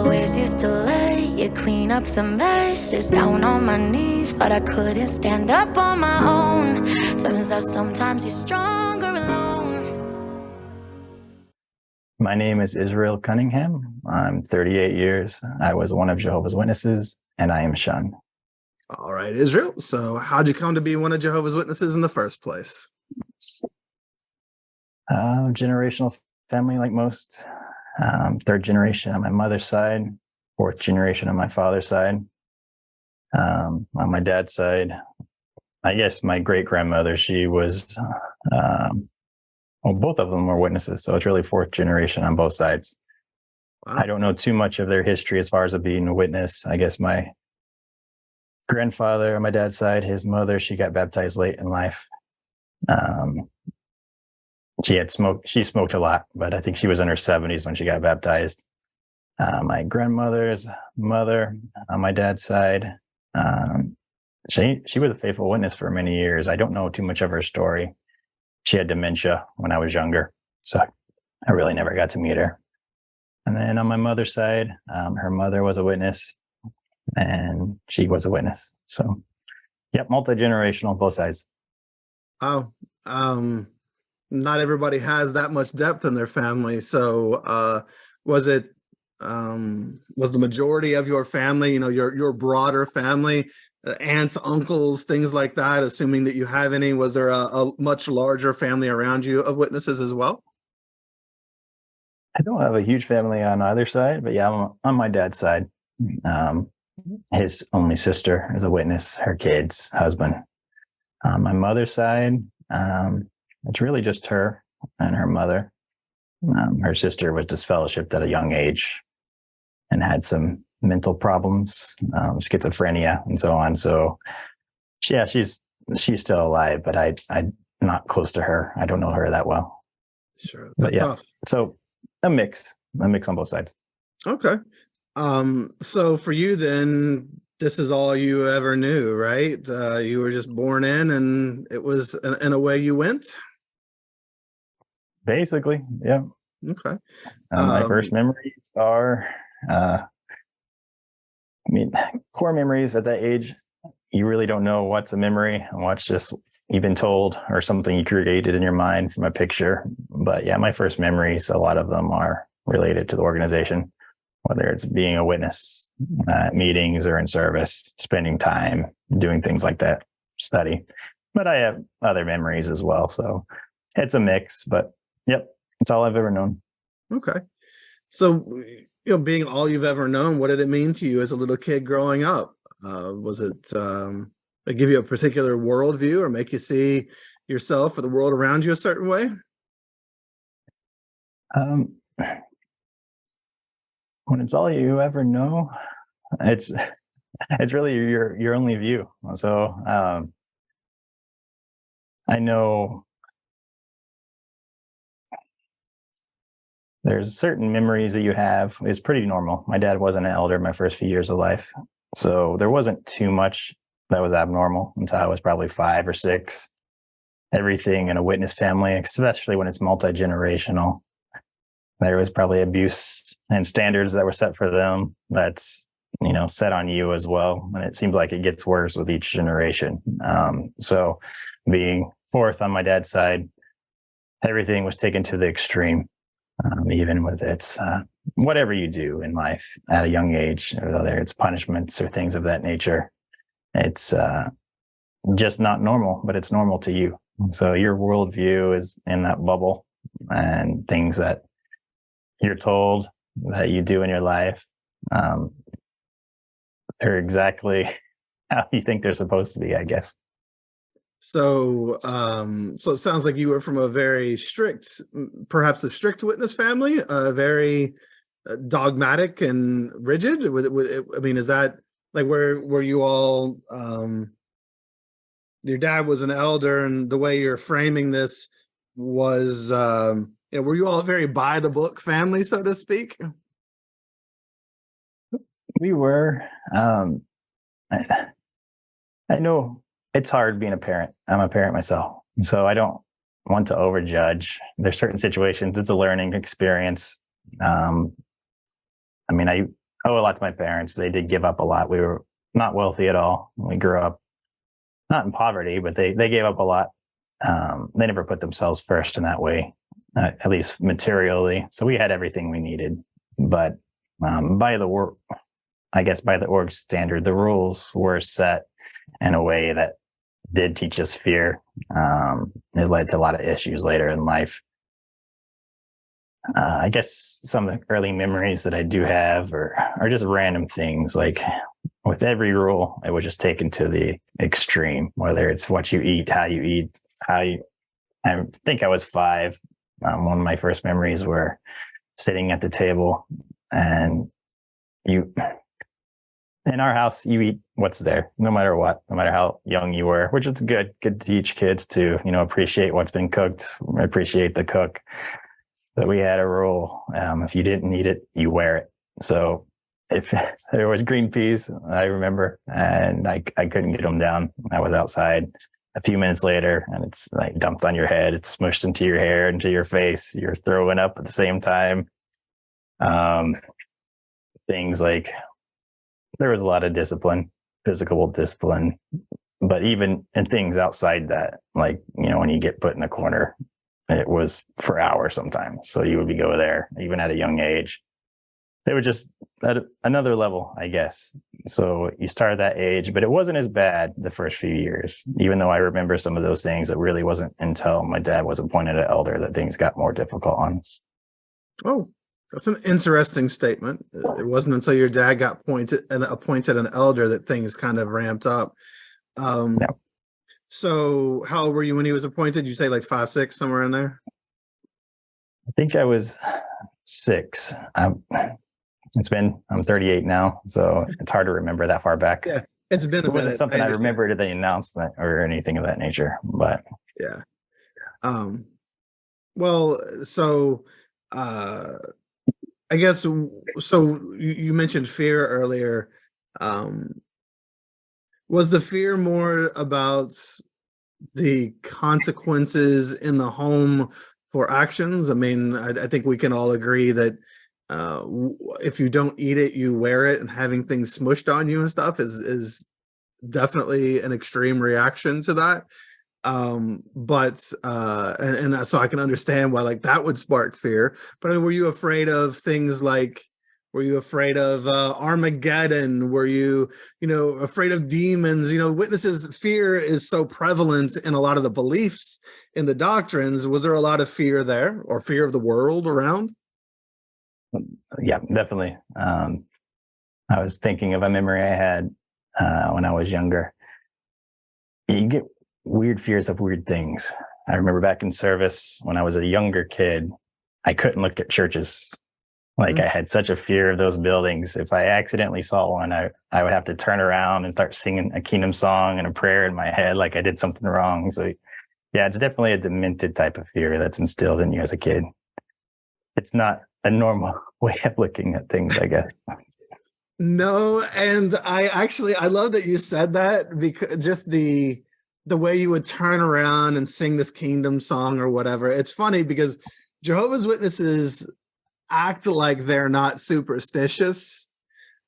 always used to lay you clean up the messes. Down on my knees, thought I couldn't stand up on my own. Turns out sometimes you're stronger alone. My name is Israel Cunningham. I'm 38 years. I was one of Jehovah's Witnesses, and I am shunned. All right, Israel. So how'd you come to be one of Jehovah's Witnesses in the first place? Generational family, like most. Third generation on my mother's side, fourth generation on my father's side. On my dad's side, I guess my great-grandmother, she was, both of them were witnesses. So it's really fourth generation on both sides. Wow. I don't know too much of their history as far as of being a witness. I guess my grandfather on my dad's side, his mother, she got baptized late in life. She smoked a lot, but I think she was in her 70s when she got baptized. My grandmother's mother on my dad's side, she was a faithful witness for many years. I don't know too much of her story. She had dementia when I was younger, so I really never got to meet her. And then on my mother's side, her mother was a witness, and she was a witness. So, yep, multi-generational, both sides. Oh, not everybody has that much depth in their family. So, was the majority of your family, your broader family, aunts, uncles, things like that, assuming that you have any, was there a much larger family around you of witnesses as well? I don't have a huge family on either side, but yeah, I'm on my dad's side. His only sister is a witness, her kids, husband. On my mother's side, it's really just her and her mother. Her sister was disfellowshipped at a young age and had some mental problems, schizophrenia and so on. So yeah, she's still alive, but I'm not close to her. I don't know her that well. Sure. That's tough. So a mix on both sides. Okay. So for you then, this is all you ever knew, right? You were just born in, and it was in a way you went? Basically, yeah. Okay. My first memories are, core memories at that age, you really don't know what's a memory and what's just you've been told or something you created in your mind from a picture. But yeah, my first memories, a lot of them are related to the organization, whether it's being a witness at meetings or in service, spending time, doing things like that, study. But I have other memories as well. So it's a mix, but yep, it's all I've ever known. Okay. So, being all you've ever known, what did it mean to you as a little kid growing up? Was it give you a particular worldview or make you see yourself or the world around you a certain way? When it's all you ever know, it's really your only view. So I know there's certain memories that you have. It's pretty normal. My dad wasn't an elder my first few years of life, so there wasn't too much that was abnormal until I was probably 5 or 6. Everything in a witness family, especially when it's multi-generational, there was probably abuse and standards that were set for them that's, set on you as well. And it seems like it gets worse with each generation. So being fourth on my dad's side, everything was taken to the extreme, even with its, whatever you do in life at a young age, whether it's punishments or things of that nature, it's just not normal, but it's normal to you. So your worldview is in that bubble, and things that you're told that you do in your life are exactly how you think they're supposed to be, I guess. So, so it sounds like you were from a very strict, perhaps a strict witness family, very dogmatic and rigid. Is that like where you all, your dad was an elder, and the way you're framing this was, were you all a very by the book family, so to speak? We were. I know it's hard being a parent. I'm a parent myself, so I don't want to overjudge. There's certain situations, it's a learning experience. I owe a lot to my parents. They did give up a lot. We were not wealthy at all. We grew up not in poverty, but they gave up a lot. They never put themselves first in that way, at least materially. So we had everything we needed. But by the work, I guess by the org standard, the rules were set in a way that did teach us fear. It led to a lot of issues later in life. I guess some of the early memories that I do have are just random things. Like with every rule, it was just taken to the extreme, whether it's what you eat, how you eat, I think I was 5. One of my first memories were sitting at the table, and in our house, you eat what's there, no matter what, no matter how young you were, which is good to teach kids to, appreciate what's been cooked, appreciate the cook. But we had a rule: if you didn't need it, you wear it. So if there was green peas, I remember, and I couldn't get them down. I was outside a few minutes later, and it's like dumped on your head. It's smushed into your hair, into your face. You're throwing up at the same time. Things like there was a lot of discipline, physical discipline, but even in things outside that, like, when you get put in a corner, it was for hours sometimes. So you would go there, even at a young age. They were just at another level, I guess. So you start at that age, but it wasn't as bad the first few years, even though I remember some of those things. It really wasn't until my dad was appointed an elder that things got more difficult on us. Oh, that's an interesting statement. It wasn't until your dad got appointed an elder that things kind of ramped up. Yeah. So how old were you when he was appointed? You say like 5, 6, somewhere in there? I think I was 6. I'm 38 now, so it's hard to remember that far back. Yeah, it's been a minute. It wasn't something I remembered the announcement or anything of that nature, but yeah. Well, so I guess, so you mentioned fear earlier. Was the fear more about the consequences in the home for actions? I mean, I think we can all agree that if you don't eat it, you wear it, and having things smushed on you and stuff is definitely an extreme reaction to that. But so I can understand why like that would spark fear. But I mean, were you afraid of things like, were you afraid of Armageddon? Were you, afraid of demons? Witnesses, fear is so prevalent in a lot of the beliefs in the doctrines. Was there a lot of fear there, or fear of the world around? Yeah, definitely. I was thinking of a memory I had when I was younger. You get weird fears of weird things. I remember back in service when I was a younger kid, I couldn't look at churches. Like I had such a fear of those buildings. If I accidentally saw one, I would have to turn around and start singing a kingdom song and a prayer in my head like I did something wrong. So yeah, it's definitely a demented type of fear that's instilled in you as a kid. It's not a normal way of looking at things, I guess. No, and I love that you said that, because just the way you would turn around and sing this kingdom song or whatever. It's funny because Jehovah's Witnesses act like they're not superstitious,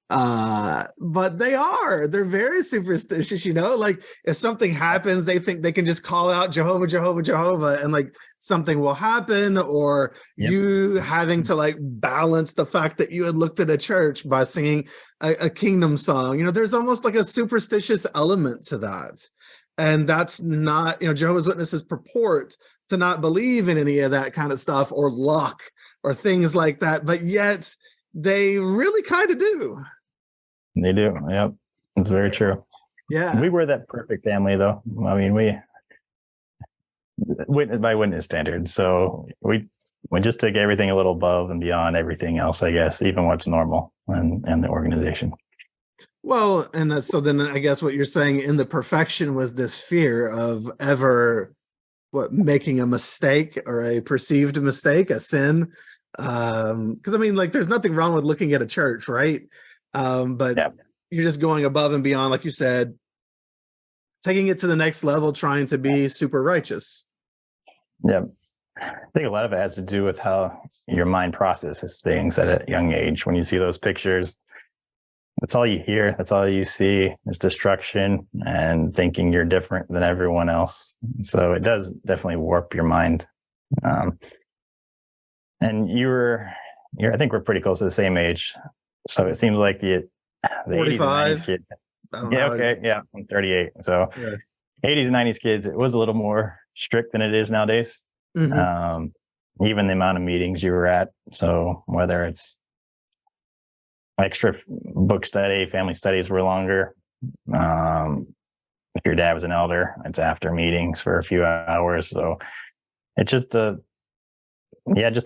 but they're very superstitious. Like if something happens, they think they can just call out Jehovah, Jehovah, Jehovah, and like something will happen, or you having to like balance the fact that you had looked at a church by singing a kingdom song. There's almost like a superstitious element to that. And that's not, Jehovah's Witnesses purport to not believe in any of that kind of stuff or luck or things like that, but yet they really kind of do. They do. Yep. It's very true. Yeah. We were that perfect family though. I mean, we by witness standards. So we just took everything a little above and beyond everything else, I guess, even what's normal and the organization. Well, and so then I guess what you're saying in the perfection was this fear of ever making a mistake or a perceived mistake, a sin. Because I mean, like, there's nothing wrong with looking at a church, right? But you're just going above and beyond, like you said, taking it to the next level, trying to be super righteous. Yeah. I think a lot of it has to do with how your mind processes things at a young age. When you see those pictures, that's all you hear. That's all you see is destruction and thinking you're different than everyone else. So it does definitely warp your mind. And I think we're pretty close to the same age. So it seems like the 80s and 90s 45. kids. I don't Yeah, know. okay. Yeah, I'm 38. So Yeah. 80s and 90s kids, it was a little more strict than it is nowadays. Mhm. Even the amount of meetings you were at. So whether it's extra book study, family studies were longer. If your dad was an elder, it's after meetings for a few hours. So it's just just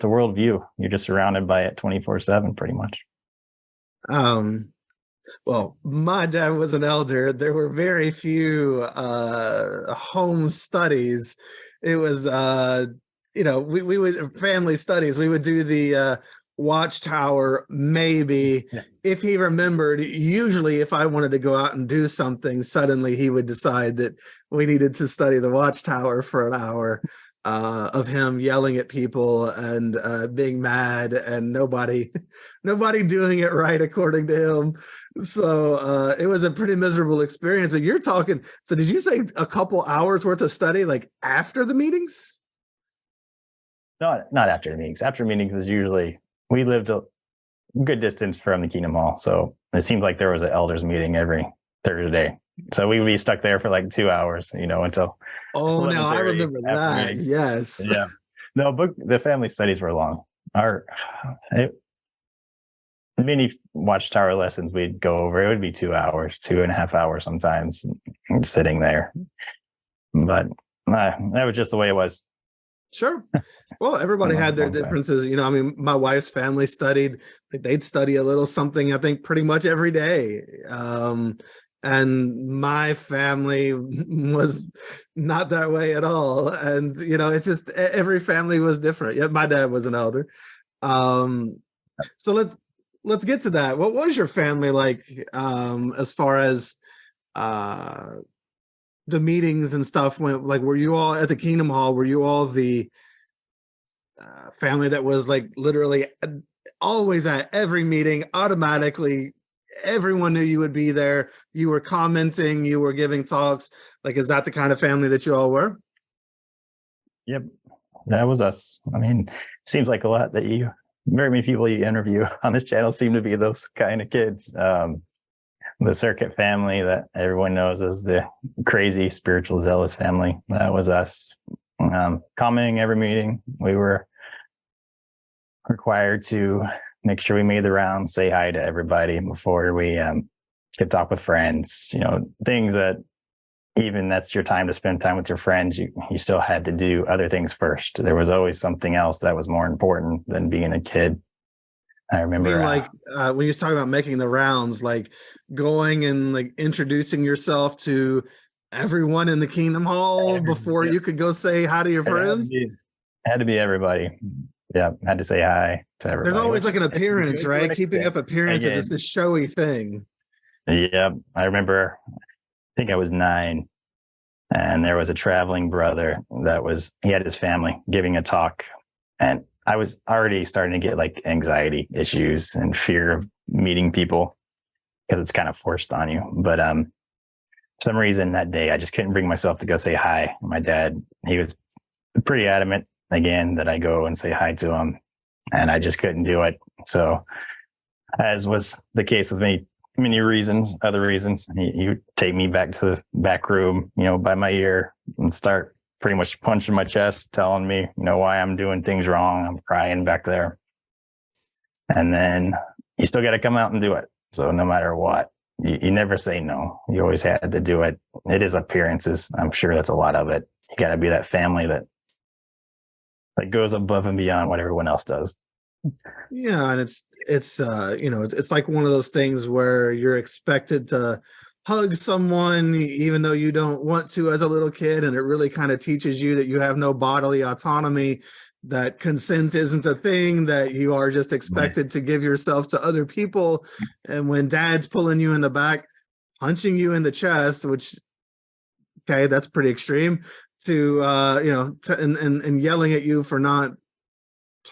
a worldview. You're just surrounded by it 24/7 pretty much. Well, my dad was an elder. There were very few home studies. It was we would family studies. We would do the watchtower maybe Yeah. if he remembered. Usually if I wanted to go out and do something, suddenly he would decide that we needed to study the watchtower for an hour. Of him yelling at people and being mad and nobody doing it right according to him. So it was a pretty miserable experience. But you're talking, so did you say a couple hours worth of study like after the meetings? Not after meetings. After meetings was usually, we lived a good distance from the Kingdom Hall. So it seemed like there was an elders meeting every Thursday. So we would be stuck there for like 2 hours, until Oh, now I 11:30 remember after that. meetings. Yes. Yeah. No, the family studies were long. Many watchtower lessons we'd go over, it would be 2 hours, 2.5 hours sometimes, sitting there. But that was just the way it was. Sure. Well, everybody had their Long time. differences. I mean, my wife's family studied, like they'd study a little something, I think, pretty much every day. And my family was not that way at all. And, it's just every family was different. Yeah, my dad was an elder. So let's get to that. What was your family like as far as the meetings and stuff went? Like, were you all at the Kingdom Hall? Were you all the family that was like literally always at every meeting, automatically everyone knew you would be there, you were commenting, you were giving talks? Like, is that the kind of family that you all were? Yep, that was us. I mean, seems like a lot that very many people you interview on this channel seem to be those kind of kids. The circuit family that everyone knows as the crazy spiritual zealous family, that was us. Commenting every meeting, we were required to make sure we made the rounds, say hi to everybody before we could talk with friends. Things that, even that's your time to spend time with your friends, you still had to do other things first. There was always something else that was more important than being a kid. I remember, when you talk about making the rounds, like going and like introducing yourself to everyone in the Kingdom Hall before you could go say hi to your friends. Had to be everybody. Yeah, had to say hi to everybody. There's always like an appearance, right? Keeping up appearances is this showy thing. Yeah, I remember, I think I was 9, and there was a traveling brother he had his family giving a talk, and I was already starting to get like anxiety issues and fear of meeting people because it's kind of forced on you. But for some reason that day, I just couldn't bring myself to go say hi. My dad, he was pretty adamant again that I go and say hi to him, and I just couldn't do it. So, as was the case with many other reasons, he would take me back to the back room, by my ear, and start pretty much punching my chest, telling me, why I'm doing things wrong. I'm crying back there. And then you still got to come out and do it. So no matter what, you never say no. You always had to do it. It is appearances. I'm sure that's a lot of it. You got to be that family that goes above and beyond what everyone else does. Yeah, and it's like one of those things where you're expected to hug someone even though you don't want to as a little kid, and it really kind of teaches you that you have no bodily autonomy, that consent isn't a thing, that you are just expected to give yourself to other people. And when dad's pulling you in the back, punching you in the chest, which, okay, that's pretty extreme, to and yelling at you for not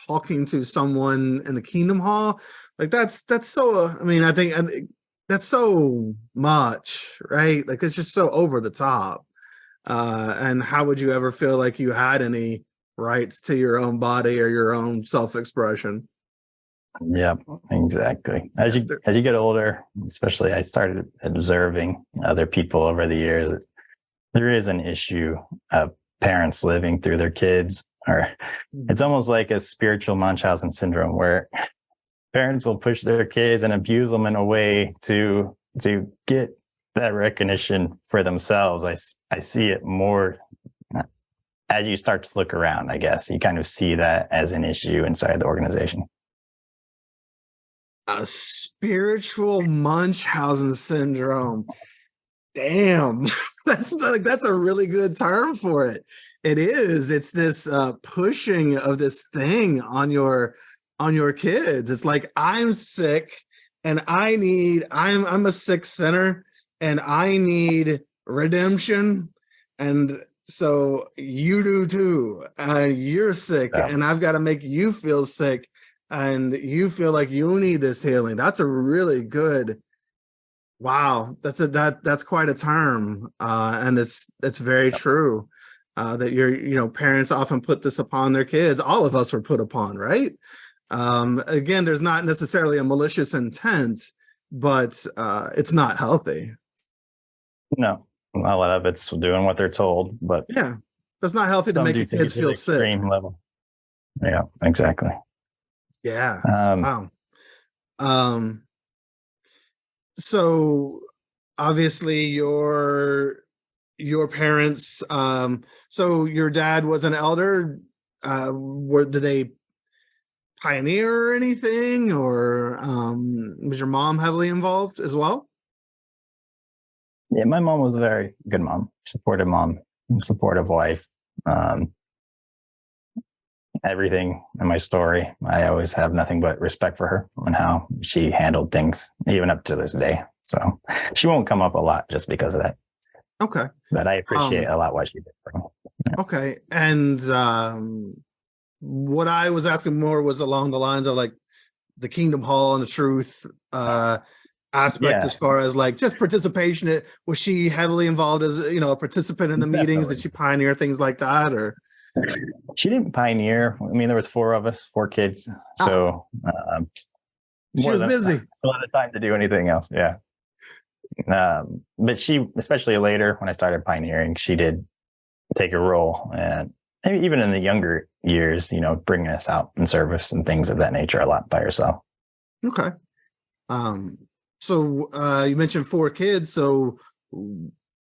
talking to someone in the Kingdom Hall, like that's so I mean, I think That's so much, right? Like it's just so over the top. And how would you ever feel like you had any rights to your own body or your own self-expression? Yep, exactly. Yeah, As you get older, especially I started observing other people over the years. There is an issue of parents living through their kids, or it's almost like a spiritual Munchausen syndrome where parents will push their kids and abuse them in a way to get that recognition for themselves. I see it more as you start to look around. I guess you kind of see that as an issue inside the organization. a spiritual Munchausen syndrome. Damn, that's a really good term for it. It is. It's this pushing of this thing on your kids. It's like I'm sick and I'm a sick sinner and I need redemption, and so you do too. You're sick, Yeah. and I've got to make you feel sick, and you feel like you need this healing. That's a really good. Wow, that's quite a term, and it's very true. That parents often put this upon their kids. All of us were put upon, right? Again, there's not necessarily a malicious intent, but it's not healthy. No, a lot of it's doing what they're told, but Yeah, it's not healthy to some make do your take it kids to the feel sick. extreme level. Yeah, exactly. Yeah. Um, Wow. So obviously your parents, so your dad was an elder. Did they pioneer or anything, or was your mom heavily involved as well? yeah, my mom was a very good mom, supportive wife. Um, Everything in my story, I always have nothing but respect for her and how she handled things, even up to this day. So she won't come up a lot just because of that. Okay. But I appreciate a lot what she did for me. Okay. And what I was asking more was along the lines of like the Kingdom Hall and the truth aspect, Yeah, as far as like just participation. Was she heavily involved as a participant in the meetings? Did definitely. she pioneer things like that, or? She didn't pioneer. I mean, there was 4 of us, 4 kids. So She was wasn't busy. a lot of time to do anything else. Yeah. But she, especially later when I started pioneering, she did take a role, and maybe even in the younger years, bringing us out in service and things of that nature a lot by herself. Okay. So you mentioned 4 kids. So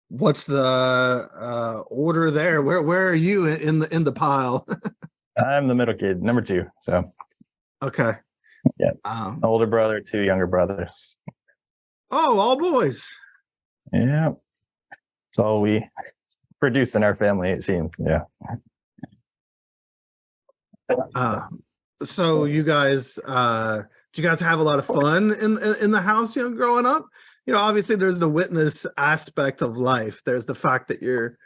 what's the order there? Where are you in the pile? I'm the middle kid, number 2. So Okay. yeah, older brother, 2 younger brothers. Oh, all boys. Yeah, it's all we produce in our family, it seems. Yeah. So you guys, do you guys have a lot of fun in the house, growing up? Obviously there's the witness aspect of life. There's the fact that you're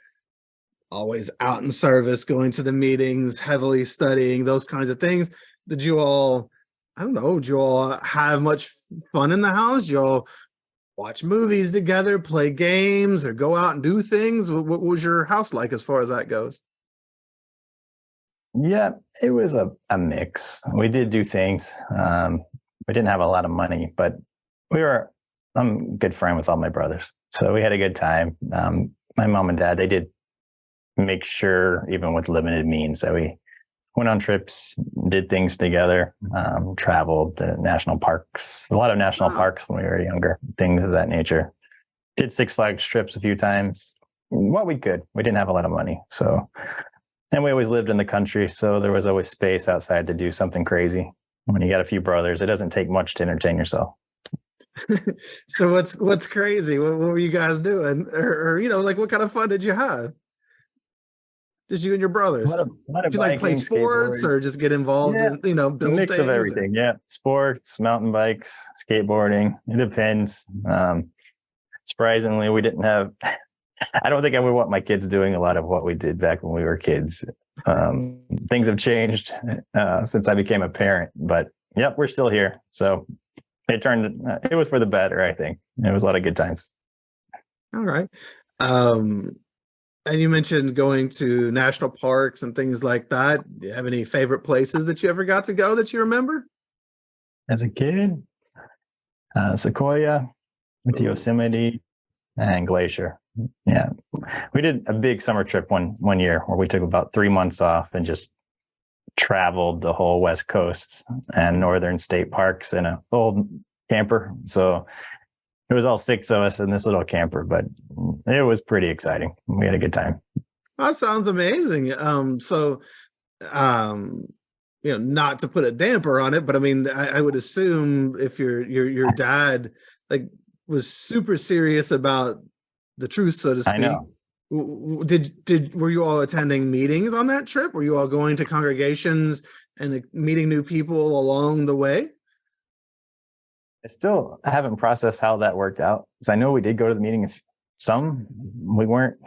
always out in service, going to the meetings, heavily studying, those kinds of things. Did you all, I don't know, did you all have much fun in the house? Did you all watch movies together, play games, or go out and do things? What was your house like as far as that goes? Yeah, it was a mix. We did do things. We didn't have a lot of money, but I'm a good friend with all my brothers. So we had a good time. My mom and dad, they did make sure, even with limited means, that we went on trips, did things together, traveled to national parks, a lot of national parks when we were younger, things of that nature. Did Six Flags trips a few times. What we could. We didn't have a lot of money. So, and we always lived in the country, so there was always space outside to do something crazy. When you got a few brothers, it doesn't take much to entertain yourself. So what's crazy? What were you guys doing? Or like what kind of fun did you have? Just you and your brothers? A lot of Did you like play biking, sports or just get involved in, a build mix things? of everything. Yeah, sports, mountain bikes, skateboarding. It depends. Surprisingly, we didn't have. I don't think I would want my kids doing a lot of what we did back when we were kids. Things have changed since I became a parent, but yep, we're still here. So it was for the better, I think. It was a lot of good times. All right. And you mentioned going to national parks and things like that. Do you have any favorite places that you ever got to go that you remember? As a kid, Sequoia, went to Yosemite, and Glacier. Yeah, we did a big summer trip one year where we took about 3 months off and just traveled the whole West Coast and northern state parks in an old camper. So it was all 6 of us in this little camper, but it was pretty exciting. We had a good time. That sounds amazing. Not to put a damper on it, but I mean, I would assume if your dad like was super serious about the truth, so to speak. I know. Were you all attending meetings on that trip? Were you all going to congregations and meeting new people along the way? I still haven't processed how that worked out. So I know we did go to the meeting. Some we weren't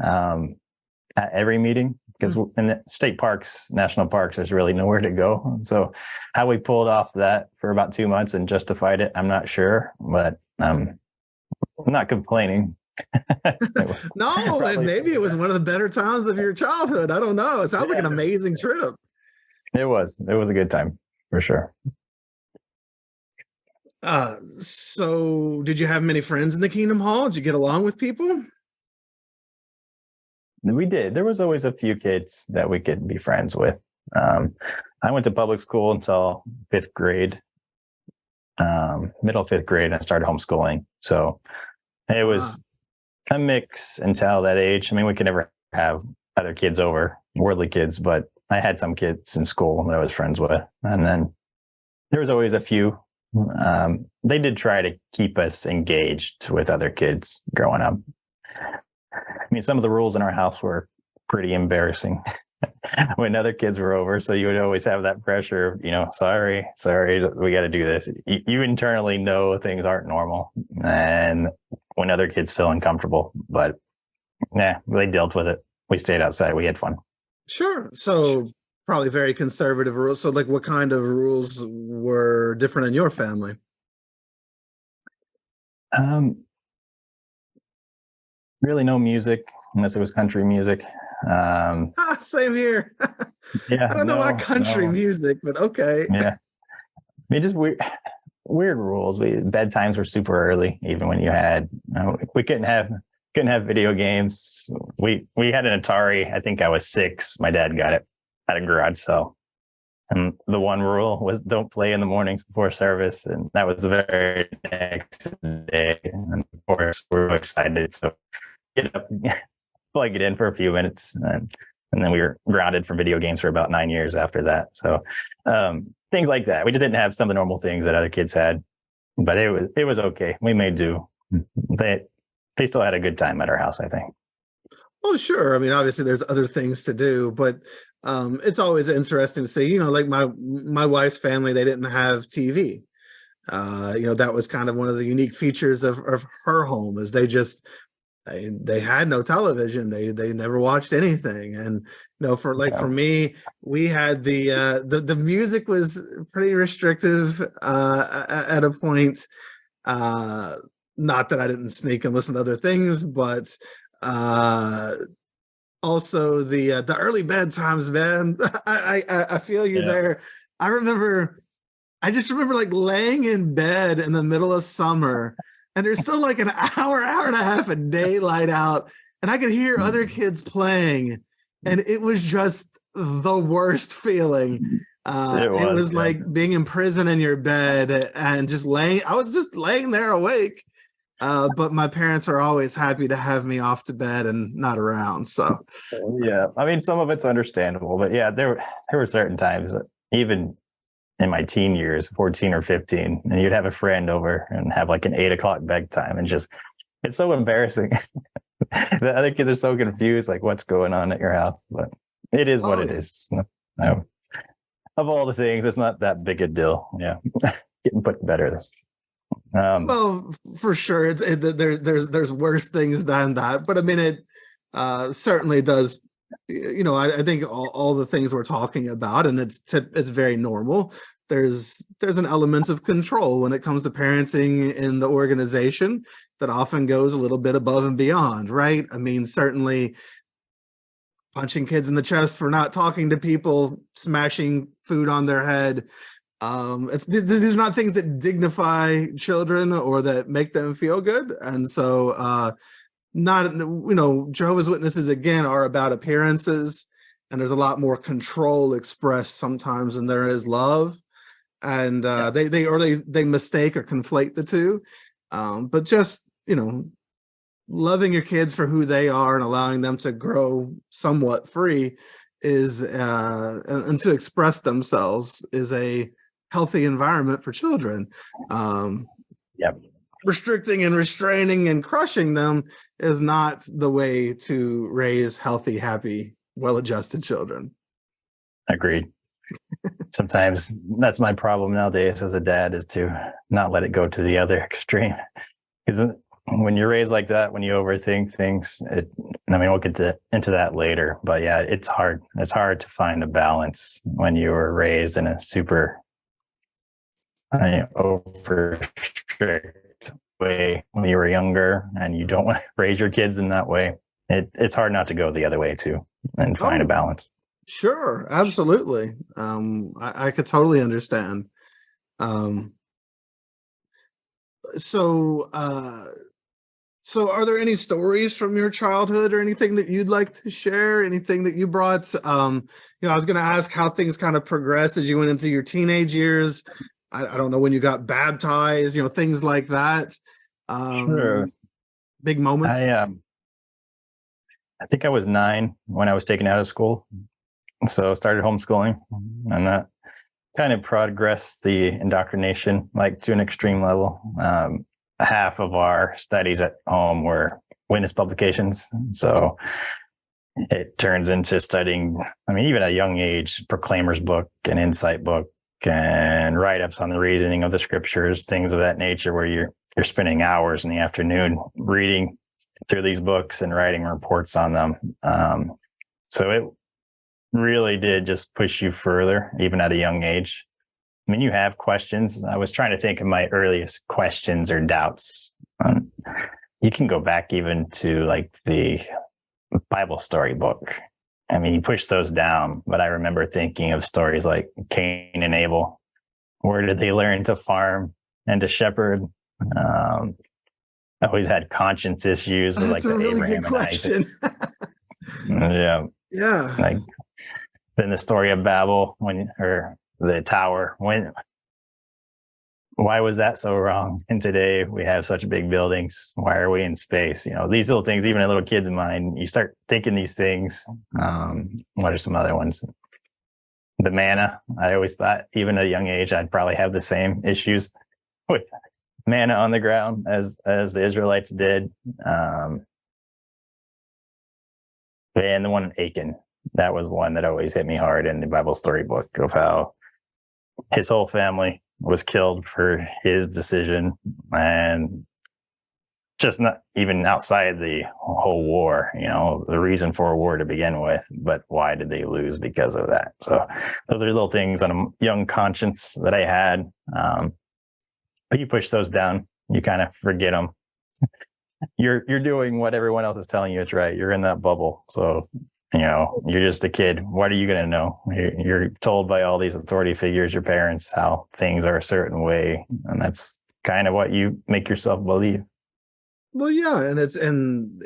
at every meeting because in the state parks, national parks, there's really nowhere to go. So how we pulled off that for about 2 months and justified it, I'm not sure, but I'm not complaining. No, and maybe it was one of the better times of your childhood. I don't know. It sounds like an amazing trip. It was a good time for sure. So did you have many friends in the Kingdom Hall? Did you get along with people? We did. There was always a few kids that we could be friends with. I went to public school until 5th grade, middle 5th grade, and I started homeschooling. So it was a mix until that age. I mean, we could never have other kids over, worldly kids, but I had some kids in school that I was friends with. And then there was always a few. They did try to keep us engaged with other kids growing up. I mean, some of the rules in our house were pretty embarrassing when other kids were over. So you would always have that pressure of, sorry, we got to do this. You internally know things aren't normal. And when other kids feel uncomfortable, but they dealt with it. We stayed outside. We had fun. Sure. So probably very conservative rules. So like what kind of rules were different in your family? Really no music unless it was country music. Same here. Yeah, I don't know about country music, but okay. Yeah. I mean, just weird rules. Bedtimes were super early, even when you had, we couldn't have video games. We had an Atari. I think I was 6. My dad got it at a garage sale. And the one rule was don't play in the mornings before service. And that was the very next day. And of course, we were excited. So get up, plug it in for a few minutes. And then we were grounded from video games for about 9 years after that. So things like that. We just didn't have some of the normal things that other kids had. But it was okay. We made do. They still had a good time at our house, I think. Well, sure. I mean, obviously there's other things to do, but it's always interesting to see, like my wife's family, they didn't have TV. That was kind of one of the unique features of her home is they had no television. They never watched anything. And, for me, we had the music was pretty restrictive at a point. Not that I didn't sneak and listen to other things, but also the early bedtimes, man. I feel you there. I just remember like laying in bed in the middle of summer and there's still like an hour and a half of daylight out and I could hear other kids playing and it was just the worst feeling. It was like being in prison in your bed and I was just laying there awake. But my parents are always happy to have me off to bed and not around. So, yeah, I mean, some of it's understandable, but yeah, there were certain times, even in my teen years, 14 or 15, and you'd have a friend over and have like an 8 o'clock bedtime and it's so embarrassing. The other kids are so confused, like what's going on at your house, but it is what it is. Of all the things, it's not that big a deal. Yeah. Getting put better. Well, for sure, there's worse things than that, but I mean, it certainly does. I think all the things we're talking about, and it's very normal. there's an element of control when it comes to parenting in the organization that often goes a little bit above and beyond, right? I mean, certainly punching kids in the chest for not talking to people, smashing food on their head. These are not things that dignify children or that make them feel good. And so, Jehovah's Witnesses, again, are about appearances, and there's a lot more control expressed sometimes than there is love. And they mistake or conflate the two. But just, loving your kids for who they are and allowing them to grow somewhat free is and to express themselves is a healthy environment for children. Restricting and restraining and crushing them is not the way to raise healthy, happy, well-adjusted children. Agreed. Sometimes that's my problem nowadays as a dad, is to not let it go to the other extreme. Because when you're raised like that, when you overthink things, we'll get into that later. But yeah, it's hard. It's hard to find a balance when you were raised in a super over strict way when you were younger, and you don't want to raise your kids in that way. It's hard not to go the other way too and find a balance. Sure, absolutely. I could totally understand. So are there any stories from your childhood or anything that you'd like to share? Anything that you brought? I was going to ask how things kind of progressed as you went into your teenage years. I don't know when you got baptized, things like that. Sure. Big moments. I think I was 9 when I was taken out of school. So I started homeschooling, and that kind of progressed the indoctrination to an extreme level. Half of our studies at home were witness publications. So it turns into studying, even at a young age, Proclaimer's book and Insight book and write-ups on the reasoning of the scriptures, things of that nature, where you're spending hours in the afternoon reading through these books and writing reports on them. So it really did just push you further, even at a young age. You have questions. I was trying to think of my earliest questions or doubts. You can go back even to the Bible story book. You push those down, but I remember thinking of stories like Cain and Abel. Where did they learn to farm and to shepherd? I always had conscience issues with That's a really Abraham good question. Yeah. Then the story of Babel, or the tower, why was that so wrong? And today we have such big buildings. Why are we in space? These little things, even a little kid's mind, you start thinking these things. What are some other ones? The manna. I always thought, even at a young age, I'd probably have the same issues with manna on the ground as the Israelites did. And the one in Achan, that was one that always hit me hard in the Bible story book, of how his whole family was killed for his decision, and just not even outside the whole war, the reason for a war to begin with, but why did they lose because of that? So those are little things on a young conscience that I had. But you push those down, you kind of forget them. You're doing what everyone else is telling you it's right. You're in that bubble. So, you're just a kid. What are you going to know? You're told by all these authority figures, your parents, how things are a certain way. And that's kind of what you make yourself believe. Well, yeah. And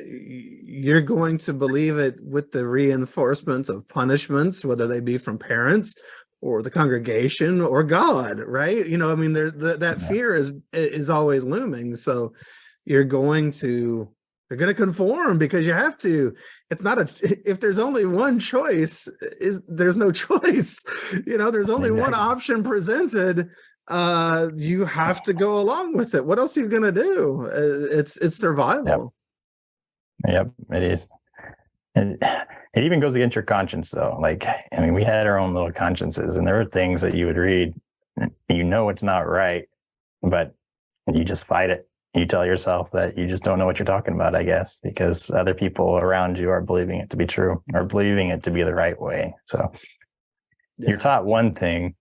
you're going to believe it with the reinforcement of punishments, whether they be from parents or the congregation or God, right? That fear is always looming. So you're going to conform because you have to. It's not if there's only one choice, there's no choice. There's only one option presented. You have to go along with it. What else are you going to do? It's survival. Yep, it is. And it even goes against your conscience, though. We had our own little consciences, and there were things that you would read, it's not right, but you just fight it. You tell yourself that you just don't know what you're talking about, I guess, because other people around you are believing it to be true or believing it to be the right way. So you're taught one thing,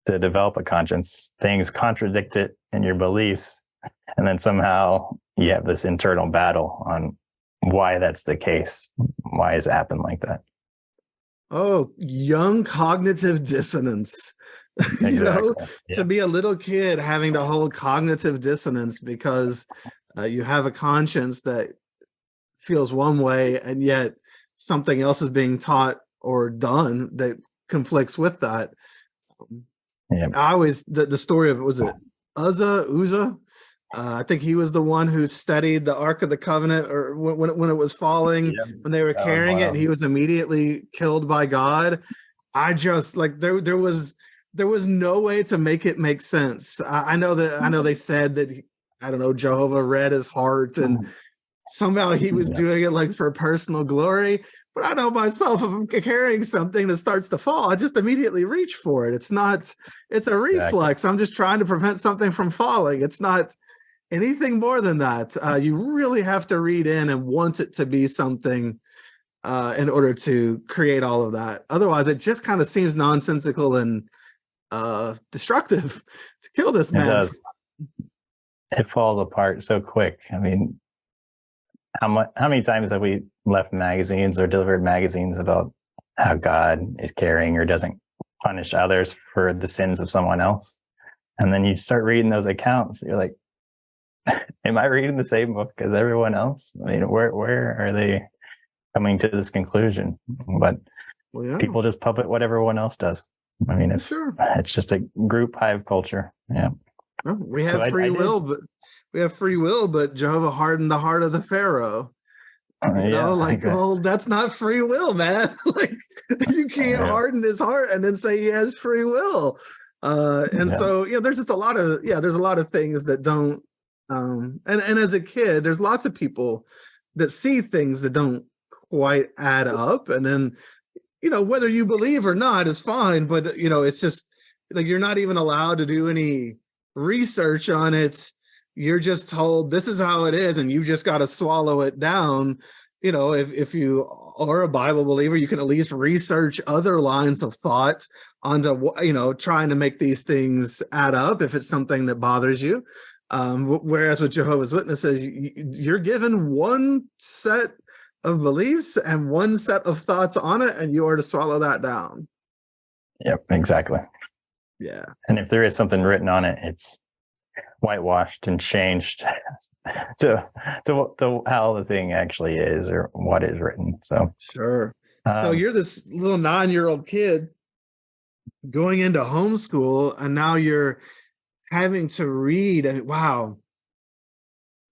to develop a conscience, things contradict it in your beliefs. And then somehow you have this internal battle on why that's the case. Why has it happened like that? Oh, young cognitive dissonance. Exactly. To be a little kid having to hold cognitive dissonance because you have a conscience that feels one way and yet something else is being taught or done that conflicts with that. Yeah. I always, the story of, was it Uzzah? I think he was the one who studied the Ark of the Covenant, or when it was falling, when they were carrying it, and he was immediately killed by God. I just like there was no way to make it make sense. I know they said that I don't know, Jehovah read his heart and somehow he was doing it like for personal glory. But I know myself, if I'm carrying something that starts to fall, I just immediately reach for it. It's a reflex. I'm just trying to prevent something from falling. It's not anything more than that. You really have to read in and want it to be something in order to create all of that. Otherwise, it just kind of seems nonsensical and destructive to kill this man. It does. It falls apart so quick. I mean, how many times have we left magazines or delivered magazines about how God is caring or doesn't punish others for the sins of someone else? And then you start reading those accounts. You're like, am I reading the same book as everyone else? I mean, where are they coming to this conclusion? But people just puppet what everyone else does. I mean, it's just a group hive culture. Yeah. Well, we have free will, but Jehovah hardened the heart of the Pharaoh. Well, that's not free will, man. Like, you can't harden his heart and then say he has free will. So there's just a lot of things that don't. And as a kid, there's lots of people that see things that don't quite add up, and then whether you believe or not is fine, but it's just like you're not even allowed to do any research on it. You're just told this is how it is, and you just got to swallow it down. If you are a Bible believer, you can at least research other lines of thought onto trying to make these things add up if it's something that bothers you. Whereas with Jehovah's Witnesses, you're given one set of beliefs and one set of thoughts on it, and you are to swallow that down. Yep, exactly. Yeah. And if there is something written on it, it's whitewashed and changed to how the thing actually is or what is written. So sure. So you're this little 9-year-old kid going into homeschool, and now you're having to read, and wow,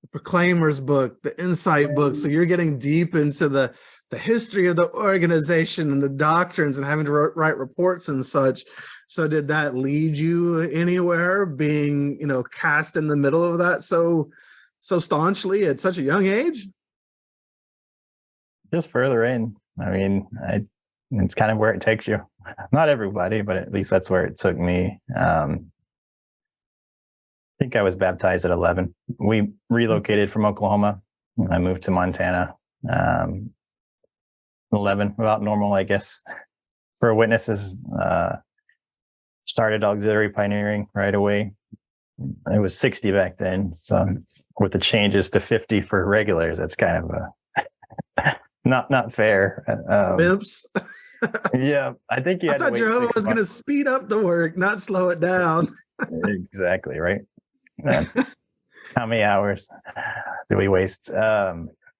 the Proclaimer's book, the Insight book. So you're getting deep into the history of the organization and the doctrines and having to write reports and such. So did that lead you anywhere, being, cast in the middle of that so staunchly at such a young age? Just further in. I mean, it's kind of where it takes you. Not everybody, but at least that's where it took me. I think I was baptized at 11. We relocated from Oklahoma. I moved to Montana. 11, about normal, I guess, for witnesses. Started auxiliary pioneering right away. It was 60 back then. So with the changes to 50 for regulars, that's kind of not fair. Oops. Yeah, I think you had I thought Jehovah was going to speed up the work, not slow it down. Exactly, right? How many hours did we waste? I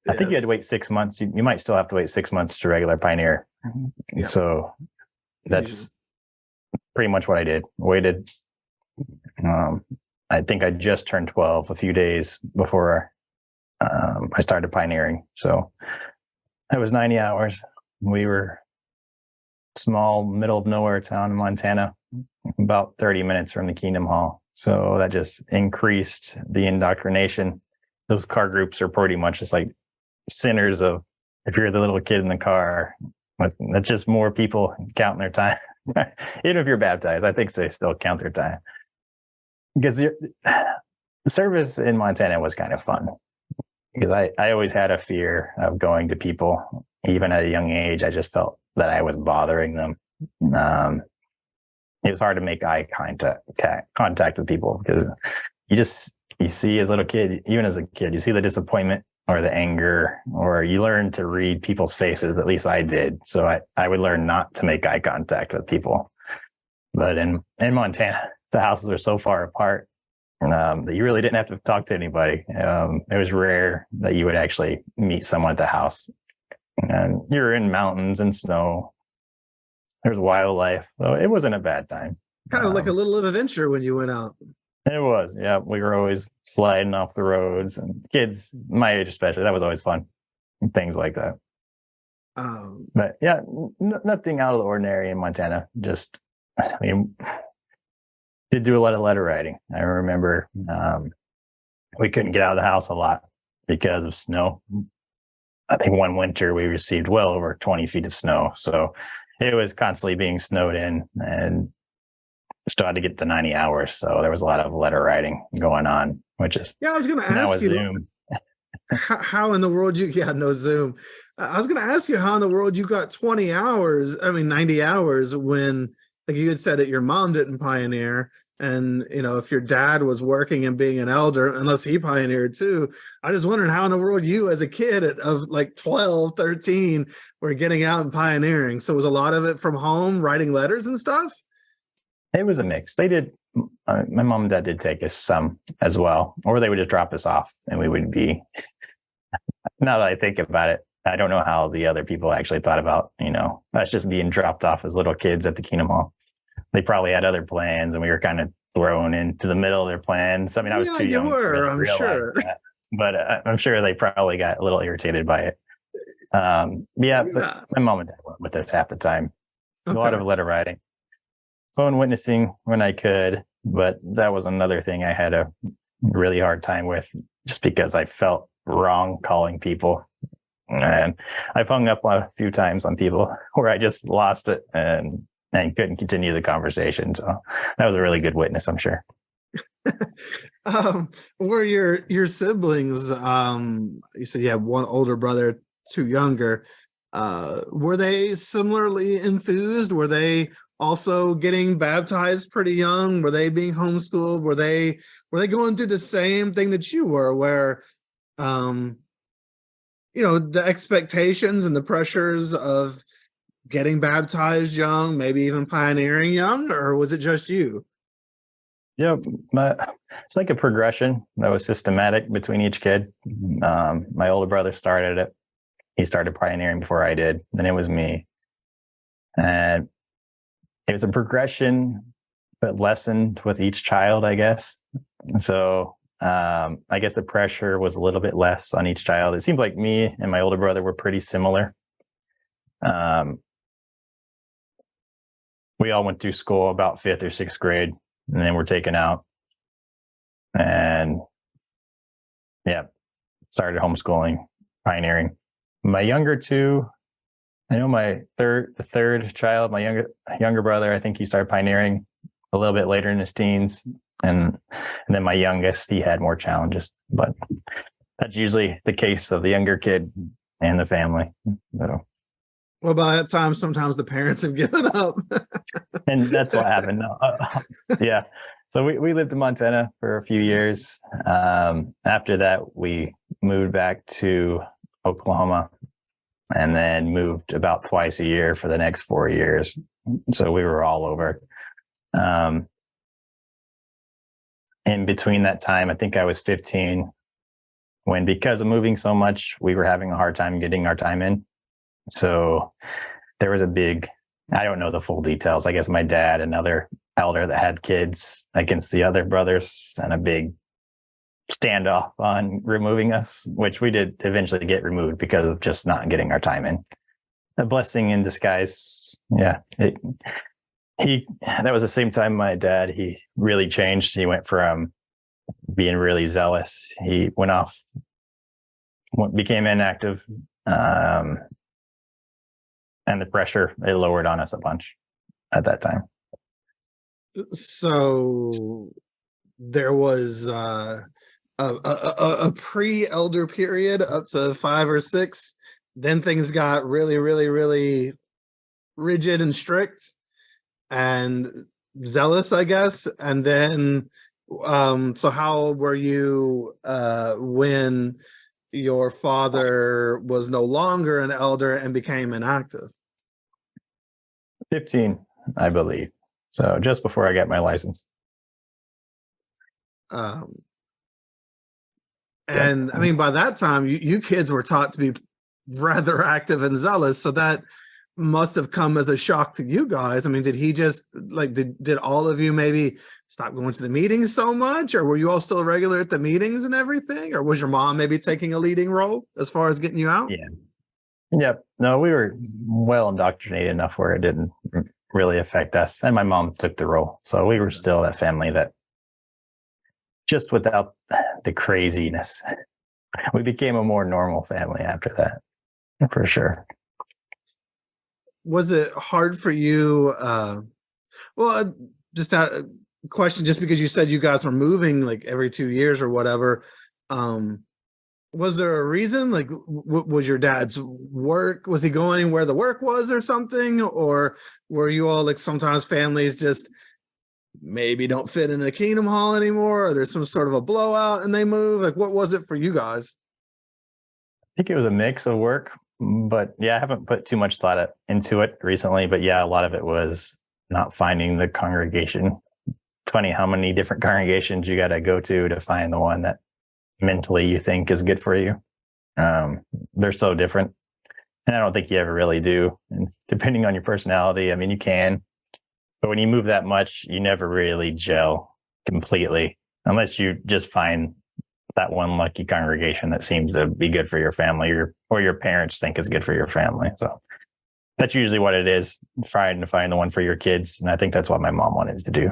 think you had to wait 6 months. You might still have to wait 6 months to regular pioneer. Yeah. So that's pretty much what I did. Waited. I think I just turned 12 a few days before I started pioneering. So it was 90 hours. We were small, middle of nowhere town in Montana, about 30 minutes from the Kingdom Hall. So that just increased the indoctrination. Those car groups are pretty much just like sinners of, if you're the little kid in the car, that's just more people counting their time. Even if you're baptized, I think they still count their time. Because the service in Montana was kind of fun. Because I always had a fear of going to people, even at a young age. I just felt that I was bothering them. it was hard to make eye contact with people because you see as a little kid, even as a kid, you see the disappointment or the anger, or you learn to read people's faces. At least I did. So I would learn not to make eye contact with people. But in Montana, the houses are so far apart that you really didn't have to talk to anybody. It was rare that you would actually meet someone at the house. And you're in mountains and snow. There's wildlife. So it wasn't a bad time. Kind of like a little adventure when you went out. It was, yeah. We were always sliding off the roads, and kids my age especially, that was always fun. And things like that. But yeah, nothing out of the ordinary in Montana. Just, I mean, did do a lot of letter writing. I remember we couldn't get out of the house a lot because of snow. I think one winter we received well over 20 feet of snow. So it was constantly being snowed in and still had to get to 90 hours. So there was a lot of letter writing going on, which is I was going to ask you Zoom. how in the world no Zoom. I was going to ask you how in the world you got 90 hours when, like you had said that your mom didn't pioneer. And, if your dad was working and being an elder, unless he pioneered too, I just wondering how in the world you as a kid of like 12, 13 were getting out and pioneering. So was a lot of it from home, writing letters and stuff? It was a mix. They did. My mom and dad did take us some as well, or they would just drop us off and we would be, now that I think about it, I don't know how the other people actually thought about, us just being dropped off as little kids at the Kingdom Hall. They probably had other plans and we were kind of thrown into the middle of their plans. I mean, I was too young to really I'm realize sure. that, but I'm sure they probably got a little irritated by it. But my mom and dad went with us half the time. Okay. A lot of letter writing, phone witnessing when I could, but that was another thing I had a really hard time with just because I felt wrong calling people. And I've hung up a few times on people where I just lost it and couldn't continue the conversation. So that was a really good witness, I'm sure. Were your siblings, you said you had one older brother, two younger, were they similarly enthused? Were they also getting baptized pretty young? Were they being homeschooled? Were they going through the same thing that you were, where the expectations and the pressures of getting baptized young, maybe even pioneering young, or was it just you? Yeah, it's like a progression that was systematic between each kid. My older brother started it. He started pioneering before I did. Then it was me. And it was a progression, but lessened with each child, I guess. So I guess the pressure was a little bit less on each child. It seemed like me and my older brother were pretty similar. We all went through school about 5th or 6th grade, and then we're taken out. And started homeschooling, pioneering. My younger two, I know the third child, my younger brother, I think he started pioneering a little bit later in his teens. And then my youngest, he had more challenges, but that's usually the case of the younger kid and the family. So. Well, by that time, sometimes the parents have given up. And that's what happened. Yeah. So we lived in Montana for a few years. After that, we moved back to Oklahoma and then moved about twice a year for the next 4 years. So we were all over. In between that time, I think I was 15 when, because of moving so much, we were having a hard time getting our time in. So there was I don't know the full details. I guess my dad, another elder that had kids against the other brothers, and a big standoff on removing us, which we did eventually get removed because of just not getting our time in. A blessing in disguise. Yeah. That was the same time my dad, he really changed. He went from being really zealous. He became inactive. And the pressure, it lowered on us a bunch at that time. So there was a pre-elder period up to 5 or 6. Then things got really, really, really rigid and strict. And zealous, I guess. And then, so how old were you when your father was no longer an elder and became inactive? 15, I believe. So just before I got my license. Um, Yep. and I mean, by that time, you kids were taught to be rather active and zealous. So that must have come as a shock to you guys. I mean, did he just like, did all of you maybe stop going to the meetings so much, or were you all still regular at the meetings and everything? Or was your mom maybe taking a leading role as far as getting you out? Yeah. Yep. No, we were well indoctrinated enough where it didn't really affect us. And my mom took the role. So we were still that family that just without the craziness. We became a more normal family after that, for sure. Was it hard for you? Just a question, just because you said you guys were moving like every 2 years or whatever. Was there a reason? Like, was your dad's work? Was he going where the work was or something? Or were you all like, sometimes families just maybe don't fit in the Kingdom Hall anymore, or there's some sort of a blowout and they move? Like, what was it for you guys? I think it was a mix of work, but yeah, I haven't put too much thought into it recently. But yeah, a lot of it was not finding the congregation. It's funny how many different congregations you got to go to find the one that mentally you think is good for you. They're so different. And I don't think you ever really do. And depending on your personality, I mean, you can, but when you move that much, you never really gel completely unless you just find that one lucky congregation that seems to be good for your family or your parents think is good for your family. So that's usually what it is, trying to find the one for your kids. And I think that's what my mom wanted to do.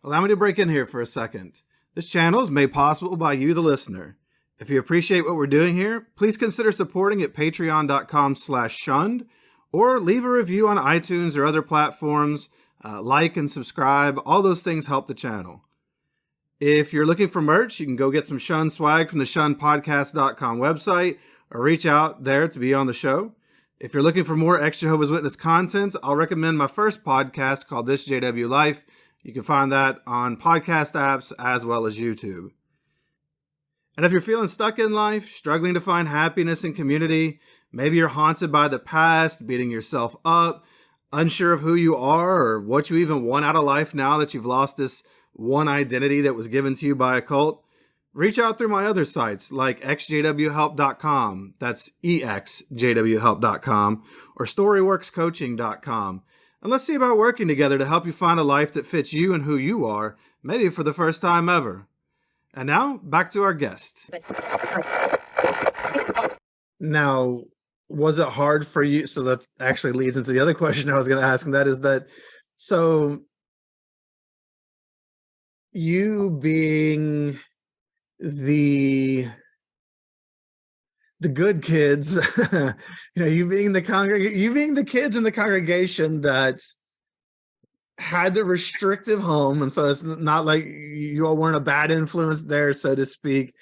Allow me to break in here for a second. This channel is made possible by you, the listener. If you appreciate what we're doing here, please consider supporting at patreon.com/shunned, or leave a review on iTunes or other platforms. Like and subscribe. All those things help the channel. If you're looking for merch, you can go get some Shunned swag from the shunnedpodcast.com website, or reach out there to be on the show. If you're looking for more ex-Jehovah's Witness content, I'll recommend my first podcast called This JW Life. You can find that on podcast apps as well as YouTube. And if you're feeling stuck in life, struggling to find happiness and community, maybe you're haunted by the past, beating yourself up, unsure of who you are or what you even want out of life now that you've lost this one identity that was given to you by a cult, reach out through my other sites like exjwhelp.com, that's exjwhelp.com, or storyworkscoaching.com. And let's see about working together to help you find a life that fits you and who you are, maybe for the first time ever. And now, back to our guest. Now, was it hard for you? So that actually leads into the other question I was going to ask, and that is that, so you being the good kids, you being the kids in the congregation that had the restrictive home, and so it's not like you all weren't a bad influence there, so to speak,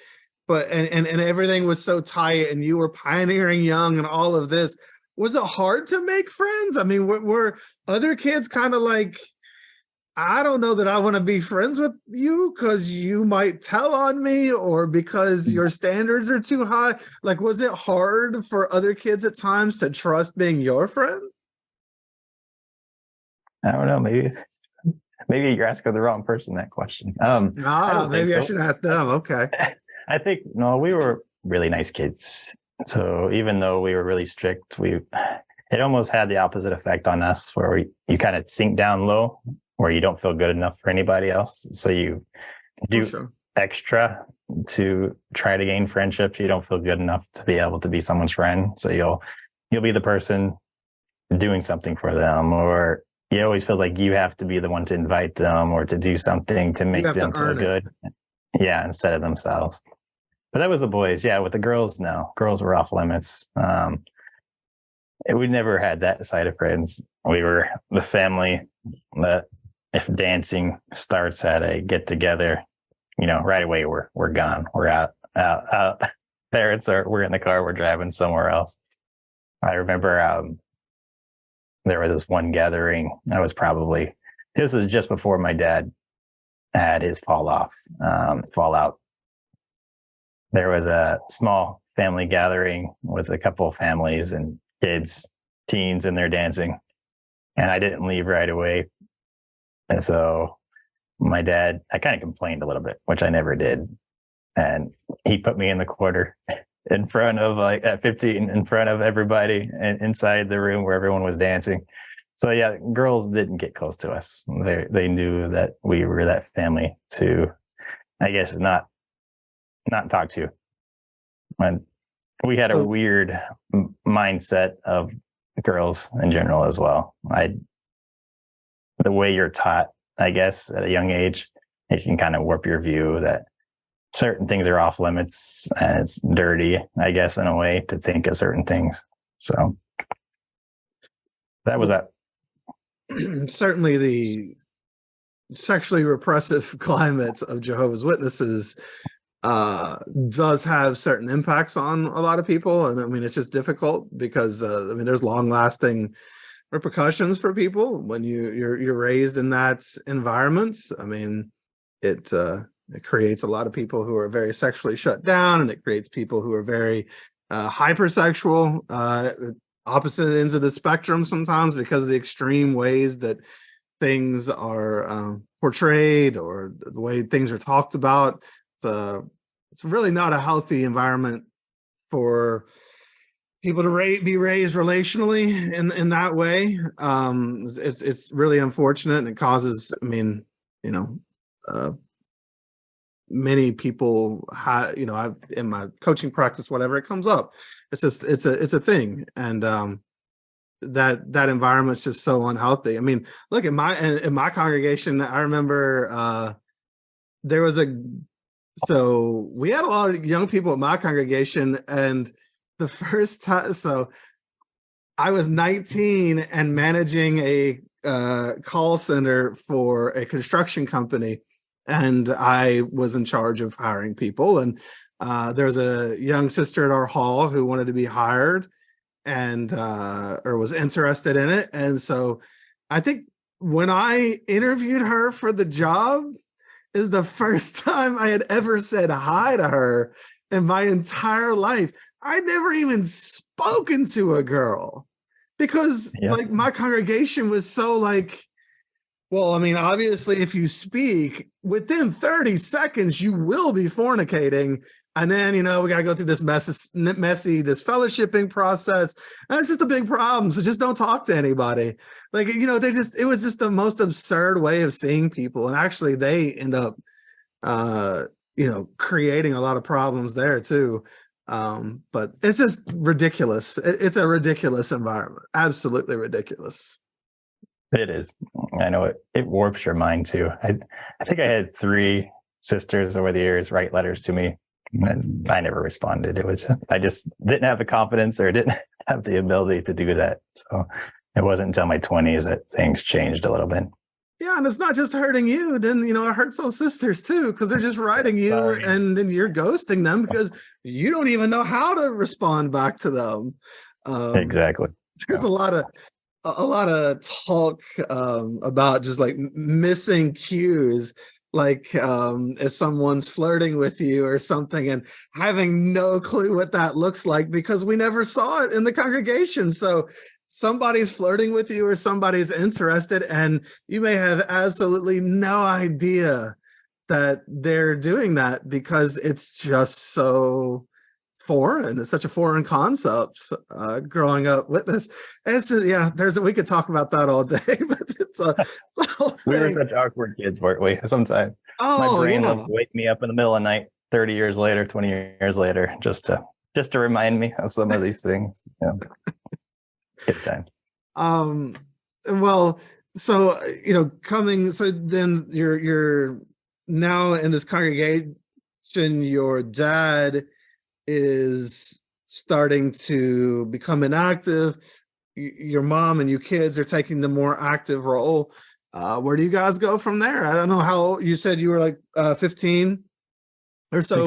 but and everything was so tight, and you were pioneering young and all of this. Was it hard to make friends? I mean, were other kids kind of like, I don't know that I want to be friends with you because you might tell on me, or because your standards are too high? Like, was it hard for other kids at times to trust being your friend? I don't know. Maybe you're asking the wrong person that question. Maybe I should ask them. Okay. I think, no, we were really nice kids. So even though we were really strict, it almost had the opposite effect on us, where you kind of sink down low, where you don't feel good enough for anybody else. So you do extra to try to gain friendships. You don't feel good enough to be able to be someone's friend. So you'll be the person doing something for them, or you always feel like you have to be the one to invite them or to do something to make them feel good. Yeah, instead of themselves. But that was the boys. Yeah, with the girls, no. Girls were off limits. We never had that side of friends. We were the family that if dancing starts at a get together, right away we're gone. We're out. Parents we're in the car, we're driving somewhere else. I remember there was this one gathering. This was just before my dad had his fallout. There was a small family gathering with a couple of families and kids, teens, and they're dancing. And I didn't leave right away. And so my dad, I kind of complained a little bit, which I never did. And he put me in the corner in front of, like, at 15, in front of everybody and inside the room where everyone was dancing. So yeah, girls didn't get close to us. They knew that we were that family to, I guess, not talk to. And we had a weird mindset of girls in general as well. The way you're taught, I guess, at a young age, it can kind of warp your view that certain things are off limits and it's dirty, I guess, in a way, to think of certain things. So that was that. Certainly the sexually repressive climate of Jehovah's Witnesses does have certain impacts on a lot of people. And I mean, it's just difficult because there's long lasting repercussions for people when you're raised in that environment. I mean, it creates a lot of people who are very sexually shut down, and it creates people who are very hypersexual, opposite ends of the spectrum sometimes, because of the extreme ways that things are portrayed or the way things are talked about. It's really not a healthy environment for people to be raised relationally in that way. It's really unfortunate, and it causes, many people I've, in my coaching practice, whatever, it comes up. It's just, it's a thing. And that environment's just so unhealthy. I mean, look, in my congregation, I remember so we had a lot of young people at my congregation, and the first time, so I was 19 and managing a call center for a construction company, and I was in charge of hiring people. And there was a young sister at our hall who wanted to be hired and or was interested in it. And so I think when I interviewed her for the job is the first time I had ever said hi to her in my entire life. I'd never even spoken to a girl because like my congregation was so like, well, I mean, obviously if you speak within 30 seconds, you will be fornicating. And then, we got to go through this messy fellowshipping process. And it's just a big problem. So just don't talk to anybody. Like, it was just the most absurd way of seeing people. And actually they end up, creating a lot of problems there too. But it's just ridiculous. It's a ridiculous environment. Absolutely ridiculous. It is. I know it warps your mind too. I think I had 3 sisters over the years write letters to me, and I never responded. I just didn't have the confidence or didn't have the ability to do that. So it wasn't until my 20s that things changed a little bit. Yeah, and it's not just hurting you. Then, it hurts those sisters too, because they're just writing you and then you're ghosting them because you don't even know how to respond back to them. Exactly. There's a lot of talk about just like missing cues, like if someone's flirting with you or something and having no clue what that looks like because we never saw it in the congregation. So somebody's flirting with you or somebody's interested, and you may have absolutely no idea that they're doing that because it's just so foreign. It's such a foreign concept growing up with this. And we could talk about that all day, but it's we were such awkward kids, weren't we? Sometimes my brain would wake me up in the middle of the night 30 years later, 20 years later, just to remind me of some of these things. Good time. Well, so so then you're now in this congregation. Your dad is starting to become inactive. Your mom and you kids are taking the more active role. Where do you guys go from there? I don't know how old you said you were, like 15 or so.